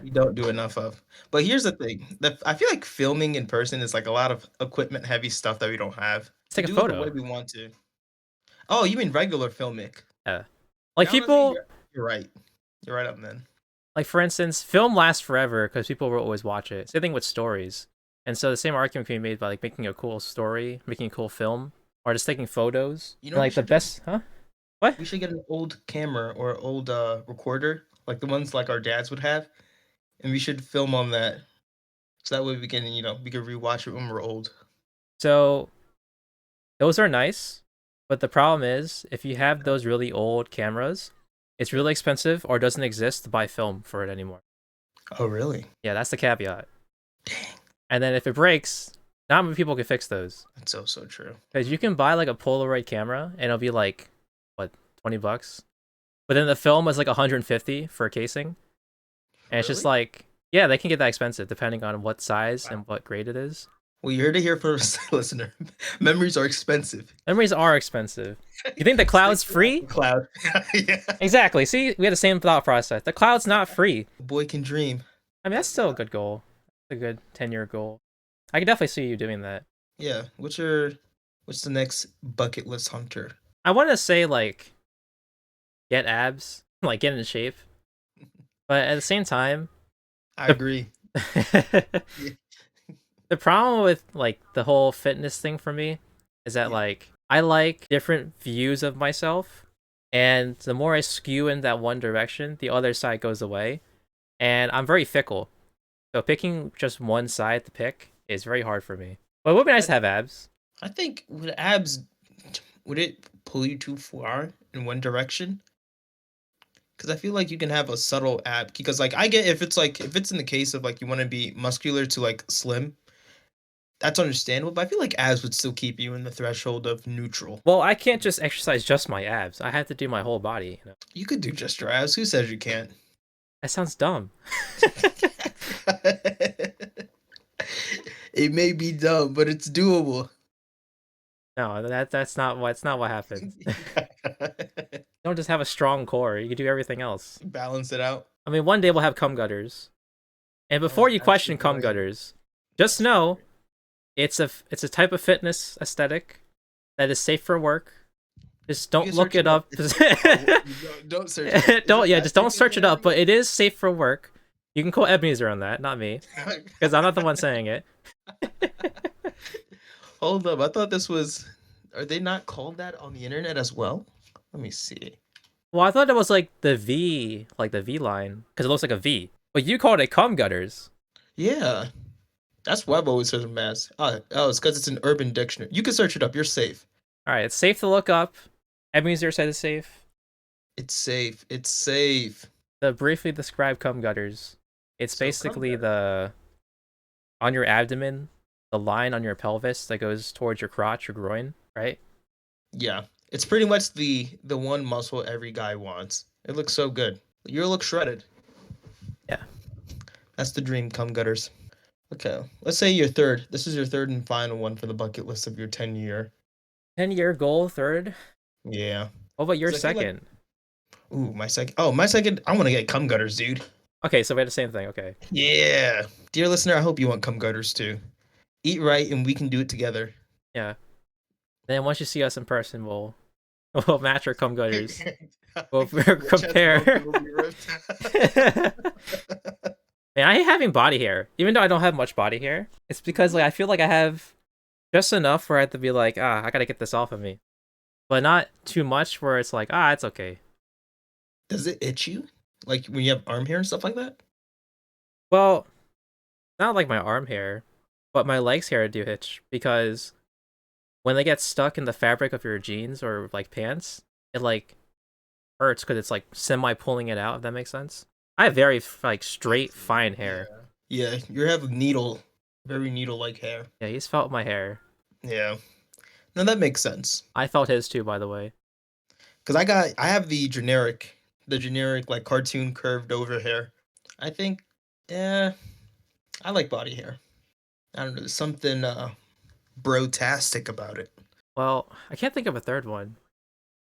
B: we don't do enough of. But here's the thing: I feel like filming in person is like a lot of equipment heavy stuff that we don't have
A: Let's
B: to
A: take a
B: do it the way
A: photo.
B: we want to. Oh, you mean regular filmic?
A: Yeah. Like
B: Yeah, I'm gonna say
A: people,
B: you're right. You're right up, man.
A: like for instance, film lasts forever because people will always watch it. Same thing with stories. And so the same argument can be made by like making a cool story, making a cool film, or just taking photos.
B: You know
A: And
B: what we
A: like the
B: should do?
A: best, huh? What?
B: We should get an old camera or old recorder, like the ones like our dads would have, and we should film on that. So that way we can rewatch it when we're old.
A: So those are nice, but the problem is if you have those really old cameras, it's really expensive or doesn't exist to buy film for it anymore.
B: Oh, really?
A: Yeah, that's the caveat. And then if it breaks, not many people can fix those.
B: That's so true.
A: Because you can buy like a Polaroid camera and it'll be like, what, $20? But then the film is like 150 for a casing. And it's just
B: Really?
A: like, yeah, they can get that expensive depending on what size
B: Wow.
A: and what grade it is.
B: Well, you heard it here first, listener. Memories are expensive.
A: Memories are expensive. You think the
B: Stick
A: cloud's
B: to that,
A: free?
B: the cloud. Yeah.
A: Exactly. See, we had the same thought process. The cloud's not free.
B: A boy can dream.
A: I mean, that's still a good goal. A good 10-year goal. I can definitely see you doing that.
B: Yeah. What's the next bucket list hunter?
A: I want to say, like, get abs, like, get in shape. But at the same time,
B: I
A: the,
B: agree. Yeah.
A: the problem with, like, the whole fitness thing for me is that,
B: Yeah.
A: like, I like different views of myself. And the more I skew in that one direction, the other side goes away. And I'm very fickle. So picking just one side to pick is very hard for me. But it would be nice to have abs.
B: I think with abs, would it pull you too far in one direction? Because I feel like you can have a subtle ab. Because like I get if it's in the case of like you want to be muscular to like slim, that's understandable. But I feel like abs would still keep you in the threshold of neutral.
A: Well, I can't just exercise just my abs. I have to do my whole body.
B: You could do just your abs. Who says you can't?
A: That sounds dumb.
B: It may be dumb, but it's doable.
A: No, that's not what happens. You don't just have a strong core. You can do everything else.
B: Balance it out.
A: I mean, one day we'll have cum gutters. And
B: Oh,
A: before you
B: that's
A: question
B: true.
A: cum gutters, just know it's a type of fitness aesthetic that is safe for work. Just
B: You
A: don't
B: can
A: look
B: search
A: it
B: it up.
A: up.
B: Don't search it up. Is
A: Don't
B: it
A: yeah,
B: that
A: just don't
B: technical
A: search it up. But
B: name?
A: it is safe for work. You can quote Ebenezer on that, not me, because I'm not the one saying it.
B: Hold up. I thought this was. Are they not called that on the internet as well? Let me see.
A: Well, I thought it was like the V line, because it looks like a V. But you called it cum gutters.
B: Yeah, that's why I've always heard of mass. It's because it's an urban dictionary. You can search it up. You're safe.
A: All right, it's safe to look up. Ebenezer said it's safe.
B: It's safe. It's safe.
A: To briefly describe cum gutters, it's
B: So come
A: basically the on your abdomen, the line on your pelvis that goes towards your crotch or groin, right?
B: Yeah. It's pretty much the one muscle every guy wants. It looks so good. You look shredded.
A: Yeah.
B: That's the dream, cum gutters. Okay, let's say your third. This is your third and final one for the bucket list of your 10-year.
A: 10-year goal, third.
B: Yeah,
A: What about your
B: because I feel like,
A: second?
B: ooh, my second. Oh, my second. I want to get cum gutters, dude.
A: Okay, so we had the same thing. Okay.
B: Yeah, dear listener, I hope you want cum gutters too. Eat right, and we can do it together.
A: Yeah. Then once you see us in person, we'll match our cum gutters. We'll
B: The chest bump
A: compare.
B: will be ripped.
A: Man, I hate having body hair. Even though I don't have much body hair, it's because like I feel like I have just enough where I have to be like, I gotta get this off of me, but not too much where it's like, it's okay.
B: Does it itch you? Like when you have arm hair and stuff like that?
A: Well, not like my arm hair, but my legs hair do itch because when they get stuck in the fabric of your jeans or like pants, it like hurts because it's like semi pulling it out. If that makes sense. I have very like straight, fine
B: Yeah.
A: hair.
B: Yeah, you have needle, very needle-like hair.
A: Yeah, he's felt my hair.
B: Yeah. No, that makes sense.
A: I felt his too, by the way.
B: Cause I have the generic like cartoon curved over hair. I think, yeah, I like body hair. I don't know, there's something brotastic about it.
A: Well, I can't think of a third one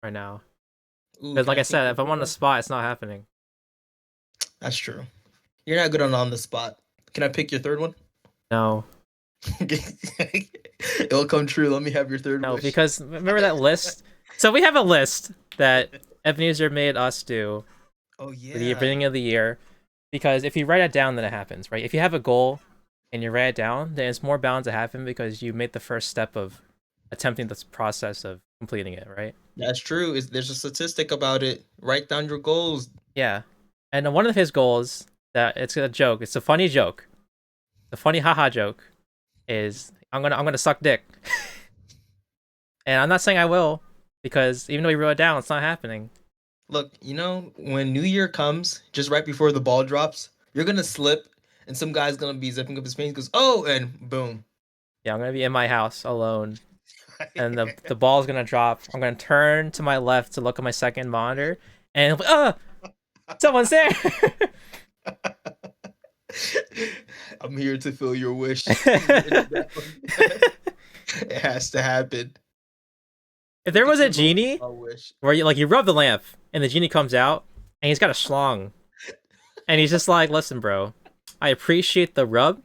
A: right now.
B: Ooh,
A: Because
B: can
A: like
B: I
A: I
B: think
A: said,
B: of a
A: if I'm
B: third
A: on the
B: one?
A: spot, it's not happening.
B: That's true. You're not good on the spot. Can I pick your third one?
A: No.
B: It'll come true. Let me have your third
A: No,
B: wish.
A: because remember that list? So we have a list that Ebenezer made us do
B: Oh
A: for the
B: yeah.
A: beginning of the year. Because if you write it down, then it happens, right? If you have a goal and you write it down, then it's more bound to happen because you made the first step of attempting this process of completing it, right?
B: That's true. There's a statistic about it. Write down your goals.
A: Yeah. And then one of his goals that it's a joke, it's a funny joke. The funny haha joke is I'm gonna suck dick. And I'm not saying I will, because even though he wrote it down, it's not happening.
B: Look, when New Year comes, just right before the ball drops, you're gonna slip, and some guy's gonna be zipping up his pants. Goes, oh, and boom.
A: Yeah, I'm gonna be in my house alone, and the ball's gonna drop. I'm gonna turn to my left to look at my second monitor, and someone's there.
B: I'm here to fill your wish. It has to happen.
A: If there
B: Look
A: was
B: at
A: a
B: your moment.
A: genie
B: I wish.
A: where you rub the lamp and the genie comes out and he's got a schlong and he's just like, listen, bro, I appreciate the rub,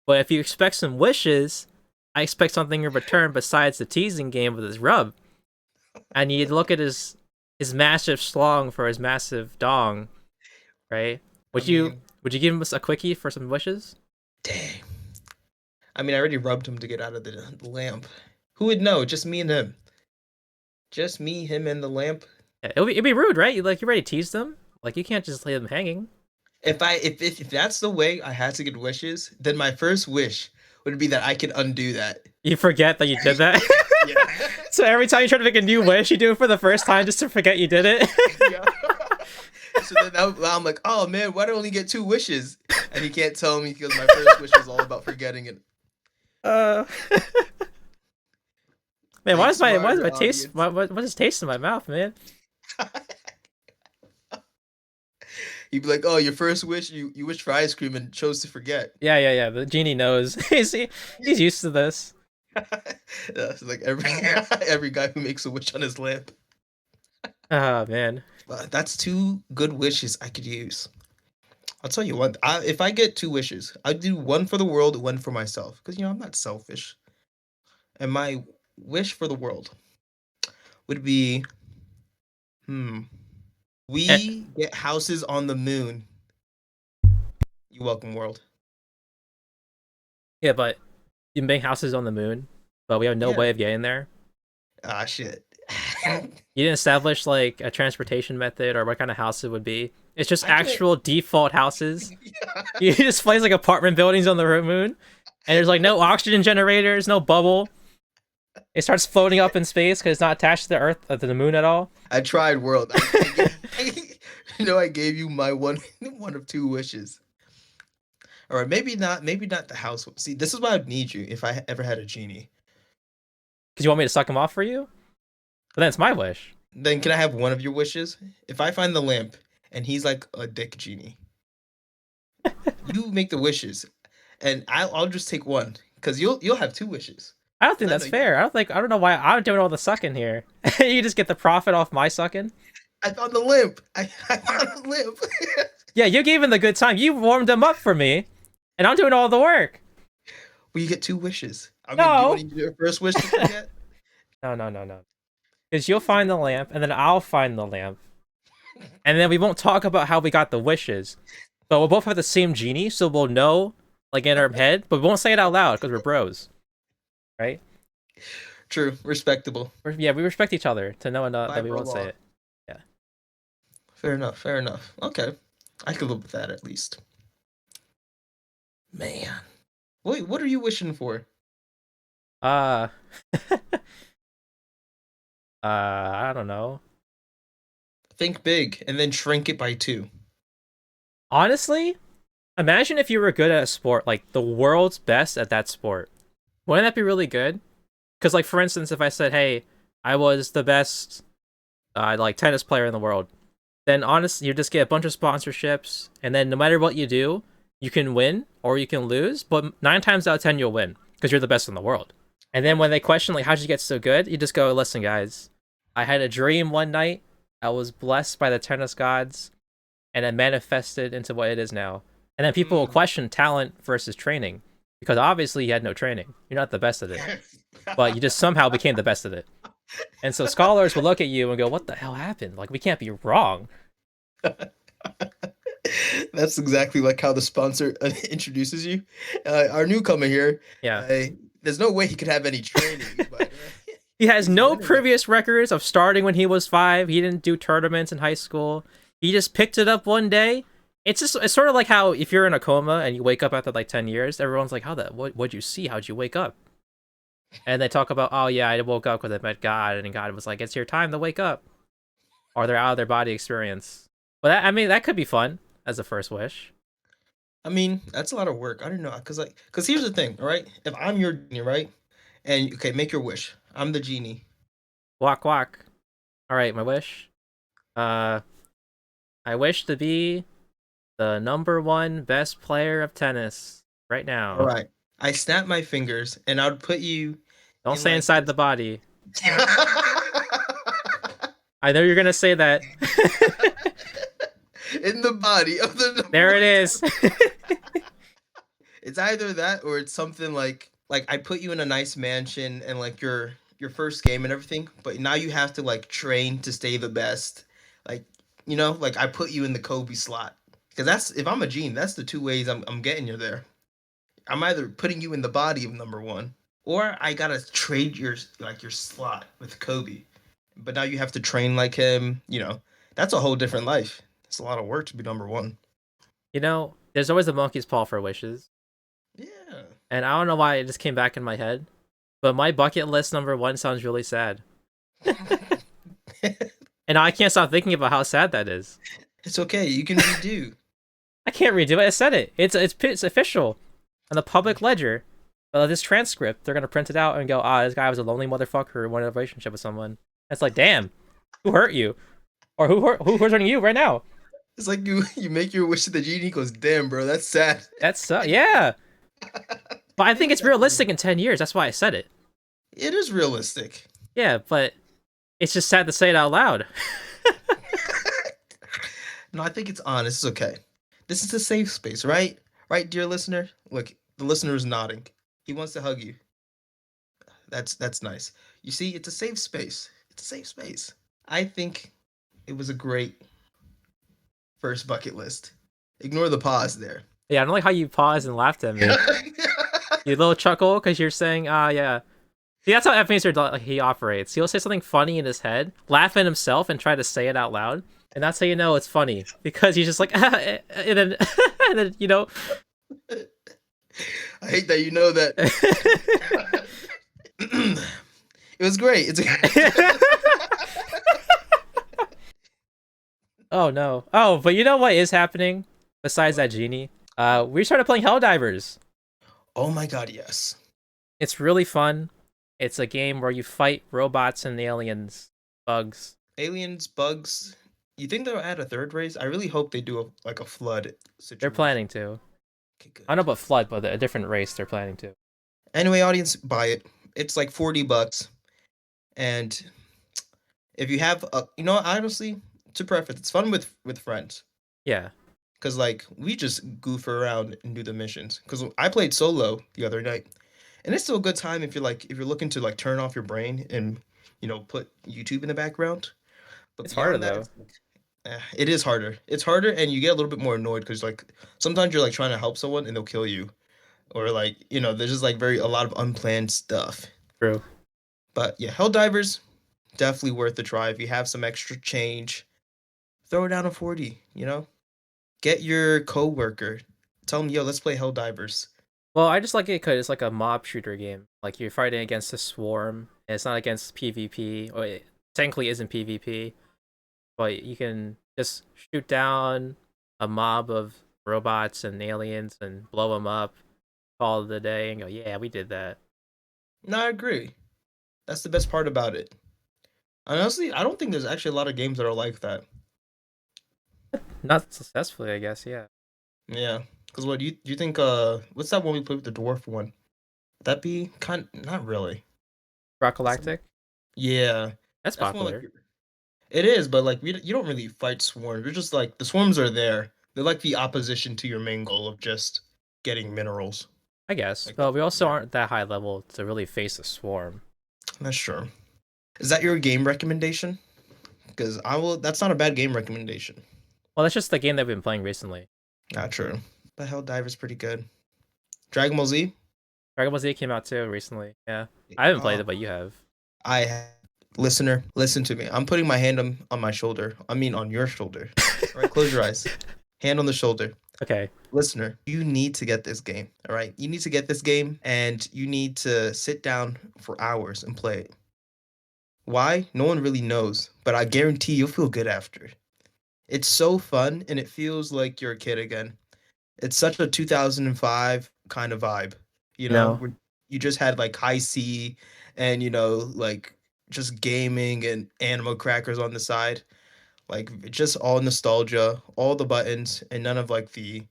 A: but if you expect some wishes, I expect something in return besides the teasing game with his rub. And you look at his massive schlong for his massive dong, right?
B: I
A: Would you
B: mean,
A: would you give him a quickie for some wishes?
B: dang. I mean, I already rubbed him to get out of the lamp. Who would know? Just me and him. Just me, him, and the lamp.
A: Yeah, it'd be rude, right? You ready to tease them? Like you can't just leave them hanging.
B: If that's the way I had to get wishes, then my first wish would be that I could undo that.
A: You forget that you did that.
B: Yeah.
A: So every time you try to make a new wish, you do it for the first time just to forget you did it.
B: Yeah. So then I'm like, oh man, why do I only get two wishes? And he can't tell me because my first wish was all about forgetting it.
A: uh, man,
B: Think
A: why is
B: smarter,
A: my taste
B: audience.
A: what is taste in my mouth, man?
B: He'd be like, oh, your first wish, you wished for ice cream and chose to forget.
A: Yeah. The genie knows. He's used to this.
B: That's like every guy who makes a wish on his lamp.
A: Oh man.
B: That's two good wishes I could use. I'll tell you what. If I get two wishes, I'd do one for the world, one for myself. Because I'm not selfish. And my wish for the world would be, hmm,
A: Eh,
B: we get houses on the moon. You welcome, world.
A: yeah, but you can make houses on the moon, but we have no
B: Yeah.
A: way of getting there.
B: Ah, shit.
A: You didn't establish like a transportation method or what kind of house it would be. It's just
B: I get.
A: actual default houses. You just place like apartment buildings on the moon, and there's like no oxygen generators, no bubble. It starts floating up in space because it's not attached to the Earth, to the moon at all.
B: I tried, world. I gave you my one of two wishes. All right, maybe not. Maybe not the house. See, this is why I'd need you if I ever had a genie.
A: Because you want me to suck them off for you? But then it's my wish.
B: Then can I have one of your wishes? If I find the lamp and he's like a dick genie, you make the wishes, and I'll just take one because you'll have two wishes.
A: I don't think
B: 'Cause I know
A: that's fair. I don't know why I'm doing all the sucking here. You just get the profit off my sucking.
B: I found the lamp. I found the lamp.
A: Yeah, you gave him the good time. You warmed him up for me, and I'm doing all the work.
B: Well, you get two wishes. I mean, do you want
A: No,
B: to use your first wish to forget?
A: no. Because you'll find the lamp, and then I'll find the lamp, and then we won't talk about how we got the wishes, but we'll both have the same genie, so we'll know, like in our head, but we won't say it out loud because we're bros, right?
B: True, respectable.
A: Yeah, we respect each other to know enough
B: By
A: that we
B: bro
A: won't say
B: law.
A: it. Yeah.
B: Fair enough. Fair enough. Okay, I could live with that at least. Man, wait, what are you wishing for?
A: Uh, I don't know.
B: Think big and then shrink it by two.
A: Honestly, imagine if you were good at a sport, like the world's best at that sport. Wouldn't that be really good? Because, like, for instance, if I said, "Hey, I was the best, like tennis player in the world," then honestly, you just get a bunch of sponsorships, and then no matter what you do, you can win or you can lose. But 9 times out of 10, you'll win because you're the best in the world. And then when they question like, "How'd you get so good?" You just go, "Listen, guys, I had a dream one night. I was blessed by the tennis gods, and it manifested into what it is now." And then people will
B: Mm.
A: question talent versus training because obviously you had no training. You're not the best at it, but you just somehow became the best at it. And so scholars will look at you and go, "What the hell happened? Like we can't be wrong."
B: That's exactly like how the sponsor introduces you. Our newcomer here,
A: Yeah.
B: uh, there's no way he could have any training, but
A: He has
B: he's a
A: no
B: winner though.
A: previous records of starting when he was 5. He didn't do tournaments in high school. He just picked it up one day. It's sort of like how if you're in a coma and you wake up after like 10 years, everyone's like, "How that? What'd you see? How'd you wake up?" And they talk about, "Oh yeah, I woke up because I met God, and God was like, it's your time to wake up," or they're out of their body experience. But I mean, that could be fun as a first wish.
B: I mean, that's a lot of work. I don't know, cause here's the thing, all right? If I'm your genie, right? And okay, make your wish. I'm the genie.
A: Walk, walk. All right, my wish. Uh, I wish to be the #1 best player of tennis right
B: All
A: now.
B: right. I snap my fingers and I would put you
A: Don't
B: in
A: say
B: like
A: inside
B: this.
A: the body. I know you're gonna say that.
B: In the body of the number
A: There it
B: one
A: is.
B: tennis. It's either that or it's something like I put you in a nice mansion and like your first game and everything, but now you have to like train to stay the best. Like like I put you in the Kobe slot. Because that's if I'm a gene, that's the two ways I'm getting you there. I'm either putting you in the body of number one, or I gotta trade your slot with Kobe. But now you have to train like him. That's a whole different life. It's a lot of work to be number one.
A: There's always a monkey's paw for wishes.
B: Yeah.
A: And I don't know why it just came back in my head. But my bucket list #1 sounds really sad. And I can't stop thinking about how sad that is.
B: It's okay. You can redo.
A: I can't redo it. I said it. It's official. On the public ledger. This transcript, they're gonna print it out and go, this guy was a lonely motherfucker who wanted a relationship with someone. It's like, damn, who hurt you? Or who's hurting you right now?
B: It's like you make your wish to the genie. He goes, "Damn, bro, that's sad."
A: That's yeah. But I think it's
B: That's
A: realistic in 10 years. That's why I said it.
B: it is realistic.
A: Yeah, but it's just sad to say it out loud.
B: No, I think it's honest. It's okay. This is a safe space, right? Right, dear listener. Look, the listener is nodding. He wants to hug you. That's nice. You see, it's a safe space. It's a safe space. I think it was a great first bucket list. Ignore the pause there.
A: Yeah, I don't like how you paused and laughed at me. You little chuckle because you're saying, yeah. See, that's how he operates. He'll say something funny in his head, laugh at himself, and try to say it out loud. And that's how you know it's funny. Because he's just like, and then, and then
B: I hate that you know that. It was great. It's
A: Oh, no. Oh, but you know what is happening besides that genie? We started playing Helldivers.
B: Oh my god, yes.
A: It's really fun. It's a game where you fight robots and aliens. bugs.
B: Aliens, bugs. You think they'll add a third race? I really hope they do like a flood
A: They're
B: situation.
A: planning to.
B: Okay,
A: I don't know
B: good.
A: about flood, but a different race they're planning to.
B: Anyway, audience, buy it. It's like $40, and if you have, honestly, to preface, it's fun with friends.
A: Yeah,
B: Cause like we just goof around and do the missions. Cause I played solo the other night, and it's still a good time if you're looking to like turn off your brain and put YouTube in the background. But
A: it's harder
B: beyond that,
A: though.
B: it's like, it is harder. It's harder, and you get a little bit more annoyed because like sometimes you're like trying to help someone and they'll kill you, or like there's just like very a lot of unplanned stuff.
A: True.
B: But yeah, Helldivers definitely worth a try if you have some extra change. Throw down a 40. Get your coworker. Tell them, yo, let's play Helldivers.
A: Well, I just like it because it's like a mob shooter game. Like you're fighting against a swarm, and it's not against PvP, or it technically isn't PvP, but you can just shoot down a mob of robots and aliens and blow them up, call it the day, and go, yeah, we did that.
B: No, I agree. That's the best part about it. Honestly, I don't think there's actually a lot of games that are like that.
A: Not successfully, I guess. Yeah,
B: Yeah. Because what do you think? What's that one we played with the dwarf one? That be kind? Not really.
A: Rock
B: Some,
A: Galactic.
B: yeah,
A: That's
B: that's more like
A: popular.
B: it is, but like you don't really fight swarms. You're just like the swarms are there. They're like the opposition to your main goal of just getting minerals.
A: I guess,
B: Like
A: but we also
B: yeah,
A: aren't that high level to really face a swarm.
B: that's true. Is that your game recommendation? Because I will. That's not a bad game recommendation.
A: Well, that's just the game that we've been playing recently.
B: Not true. But Helldiver's pretty good. Dragon Ball Z.
A: Dragon Ball Z came out too recently. Yeah, I haven't played
B: Oh,
A: it, but you have.
B: I listener, listen to me. I'm putting my hand on my shoulder. I mean, on your shoulder. All right, close your eyes. Hand on the shoulder.
A: Okay.
B: Listener, you need to get this game. All right, you need to get this game, and you need to sit down for hours and play it. Why? No one really knows, but I guarantee you'll feel good after. It's so fun, and it feels like you're a kid again. It's such a 2005 kind of vibe,
A: You know,
B: where you just had like high C and like just gaming and animal crackers on the side. Like just all nostalgia, all the buttons, and none of like the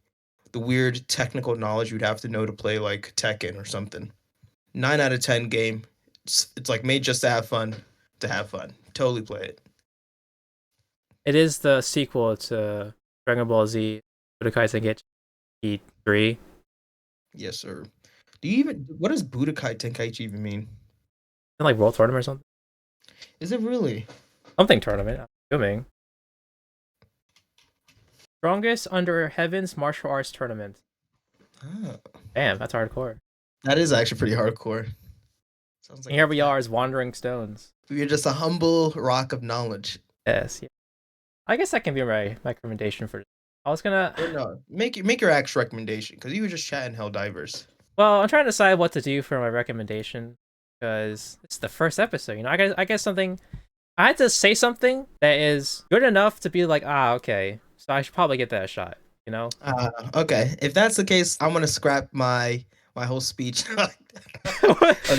B: weird technical knowledge you'd have to know to play like Tekken or something. 9 out of 10 game. It's like made just to have fun, to have fun. Totally play it.
A: it is the sequel to Dragon Ball Z Budokai Tenkaichi 3.
B: Yes, sir. Do you even what does Budokai Tenkaichi even mean?
A: And like World Tournament or something.
B: Is it really?
A: Something tournament, I'm assuming. Strongest under heaven's martial arts tournament.
B: Ah,
A: Damn, that's hardcore.
B: that is actually pretty hardcore. Sounds
A: And
B: like a
A: here we
B: cat.
A: are as wandering stones.
B: We're just a humble rock of knowledge.
A: Yes, yeah. I guess that can be my recommendation for. I was gonna.
B: Or no, make your actual recommendation because you were just chatting hell divers.
A: Well, I'm trying to decide what to do for my recommendation because it's the first episode. I guess something. I had to say something that is good enough to be like, okay, so I should probably get that a shot. You know,
B: Okay. If that's the case, I'm gonna scrap my whole speech on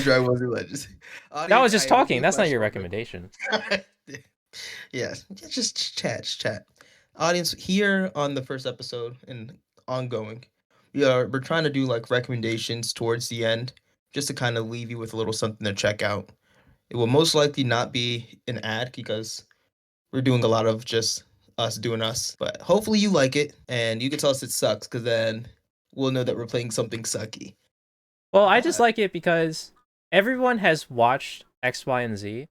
B: Dragon Ball Z Legends.
A: that
B: Audience,
A: was
B: I
A: just
B: am with
A: talking.
B: you
A: That's not your
B: question.
A: recommendation.
B: Yes, just chat, just chat. Audience, here on the first episode and ongoing, we're trying to do like recommendations towards the end, just to kind of leave you with a little something to check out. It will most likely not be an ad because we're doing a lot of just us doing us. But hopefully you like it and you can tell us it sucks because then we'll know that we're playing something sucky.
A: Well, I just
B: But
A: like it because everyone has watched X, Y, and Z,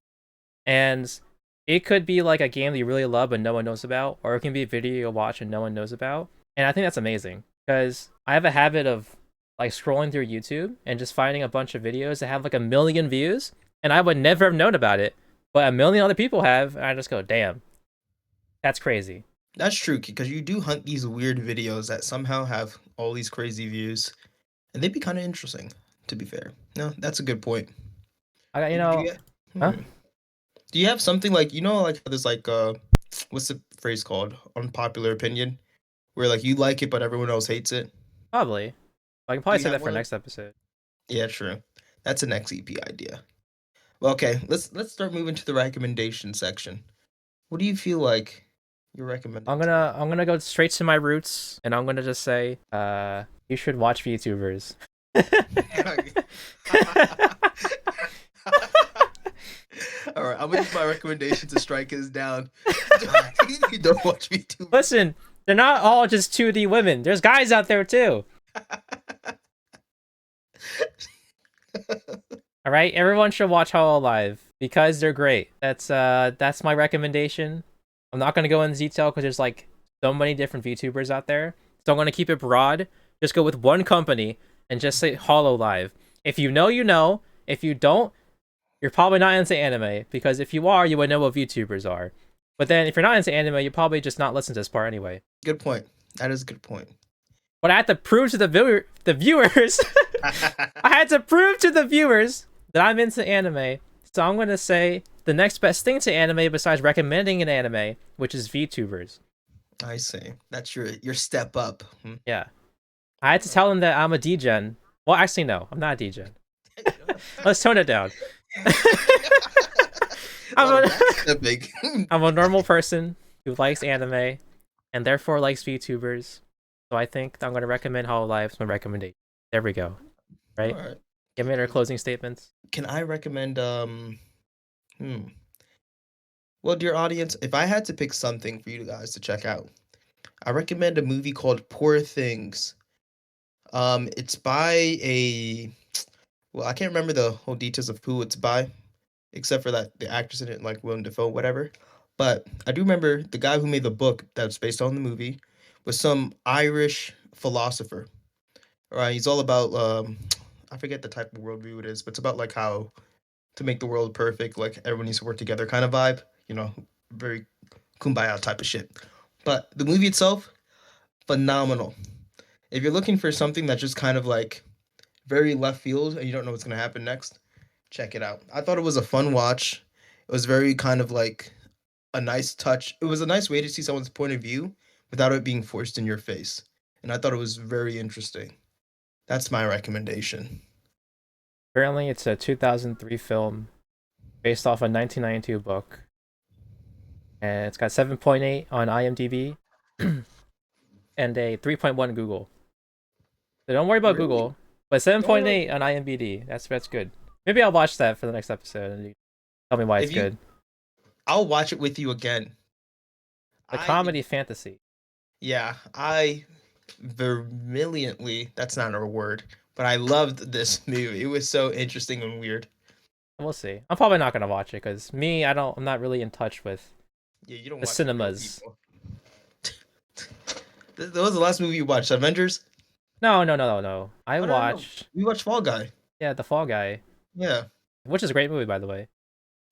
A: and it could be like a game that you really love but no one knows about, or it can be a video you watch and no one knows about. And I think that's amazing because I have a habit of like scrolling through YouTube and just finding a bunch of videos that have like a million views, and I would never have known about it, but a million other people have, and I just go, damn, that's crazy.
B: that's true because you do hunt these weird videos that somehow have all these crazy views and they'd be kind of interesting, to be fair. No, that's a good point.
A: I got,
B: Do you,
A: huh?
B: hmm. Do you have something like, like how there's like, what's the phrase called? Unpopular opinion, where like you like it, but everyone else hates it?
A: Probably. I can
B: Do
A: probably
B: you
A: say
B: have
A: that for
B: one?
A: next episode.
B: Yeah, true. That's an next EP idea. Well, okay, let's start moving to the recommendation section. What do you feel like you're recommending today?
A: I'm gonna go straight to my roots, and I'm gonna just say, you should watch VTubers.
B: All right, I'm gonna use my recommendation to strike his down. You don't watch me too.
A: Listen, they're not all just 2D women. There's guys out there too. All right, everyone should watch Hololive because they're great. That's my recommendation. I'm not gonna go into detail because there's like so many different VTubers out there, so I'm gonna keep it broad. Just go with one company and just say Hololive. If you know, you know. If you don't, you're probably not into anime because if you are, you would know what VTubers are. But then if you're not into anime, you probably just not listen to this part anyway.
B: Good point. That is a good point.
A: But I had to prove to the viewers, I had to prove to the viewers that I'm into anime. So I'm gonna say the next best thing to anime besides recommending an anime, which is VTubers.
B: I see. That's your step up.
A: Yeah, I had to tell them that I'm a DGen. Well, actually, no, I'm not a DGen. Let's tone it down. I'm a normal person who likes anime and therefore likes VTubers. So I think I'm going to recommend Hololive as my recommendation. There we go. Right?
B: All right.
A: Give me our closing statements.
B: Can I recommend Well, dear audience, if I had to pick something for you guys to check out, I recommend a movie called Poor Things. It's by well, I can't remember the whole details of who it's by, except for that the actress in it, like Willem Dafoe, whatever. But I do remember the guy who made the book that's based on the movie was some Irish philosopher. Right? He's all about I forget the type of worldview it is, but it's about like how to make the world perfect, like everyone needs to work together kind of vibe. You know, very kumbaya type of shit. But the movie itself, phenomenal. If you're looking for something that's just kind of like very left field and you don't know what's gonna happen next, check it out. I thought it was a fun watch. It was very kind of like a nice touch. It was a nice way to see someone's point of view without it being forced in your face. And I thought it was very interesting. That's my recommendation.
A: Apparently, it's a 2003 film based off a 1992 book. And it's got 7.8 on IMDb and a 3.1 Google. So don't worry about
B: Really?
A: Google, but 7.8 on IMDb. That's good. Maybe I'll watch that for the next episode and you tell me why it's good.
B: I'll watch it with you again.
A: The comedy fantasy.
B: Yeah, I vermillionly, that's not a word, but I loved this movie. It was so interesting and weird.
A: We'll see. I'm probably not gonna watch it because I'm not really in touch with
B: you don't
A: the
B: watch
A: cinemas.
B: That was the last movie you watched, Avengers?
A: No. I watched.
B: We watched Fall Guy.
A: Yeah, The Fall Guy.
B: Yeah.
A: Which is a great movie, by the way.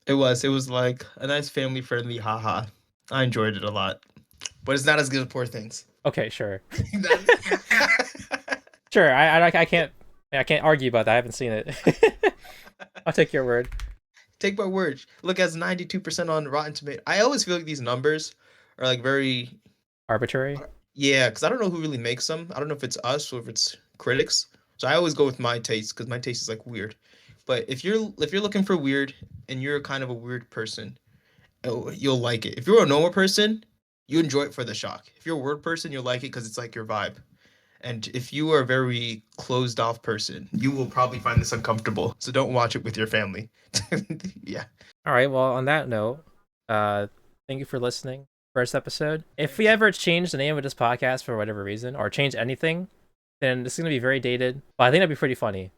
B: It was like a nice family friendly haha. I enjoyed it a lot. But it's not as good as Poor Things.
A: Okay, sure. Sure, I can't argue about that. I haven't seen it. I'll take your word.
B: Take my word. Look, as 92% on Rotten Tomatoes. I always feel like these numbers are like very
A: arbitrary.
B: Yeah, because I don't know who really makes them. I don't know if it's us or if it's critics. So I always go with my taste because my taste is like weird. But if you're looking for weird and you're kind of a weird person, you'll like it. If you're a normal person, you enjoy it for the shock. If you're a weird person, you'll like it because it's like your vibe. And if you are a very closed off person, you will probably find this uncomfortable. So don't watch it with your family. Yeah.
A: All right. Well, on that note, thank you for listening. First episode. If we ever change the name of this podcast for whatever reason, or change anything, then this is gonna be very dated. But I think that'd be pretty funny.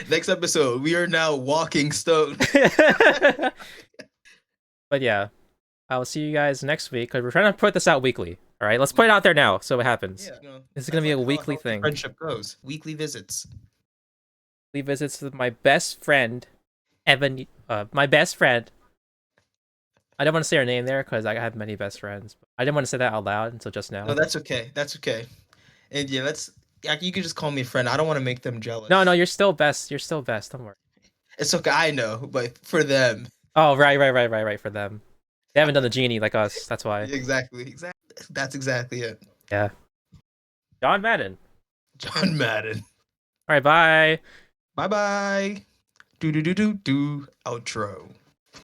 B: Next episode, we are now walking stone.
A: But yeah, I will see you guys next week because we're trying to put this out weekly. All right, let's put it out there now so it happens. Yeah, this is gonna be a weekly thing.
B: Friendship goes. Weekly visits.
A: Weekly visits with my best friend, Evan. My best friend. I don't want to say her name there because I have many best friends. But I didn't want to say that out loud until just now.
B: No, that's okay. That's okay. And yeah, you can just call me a friend. I don't want to make them jealous.
A: No, you're still best. You're still best. Don't worry.
B: It's okay. I know, but for them.
A: Oh, right. For them. They haven't done the genie like us. That's why.
B: Exactly. That's exactly it.
A: Yeah. John Madden.
B: John Madden.
A: All right. Bye.
B: Bye. Do do do do do. Outro.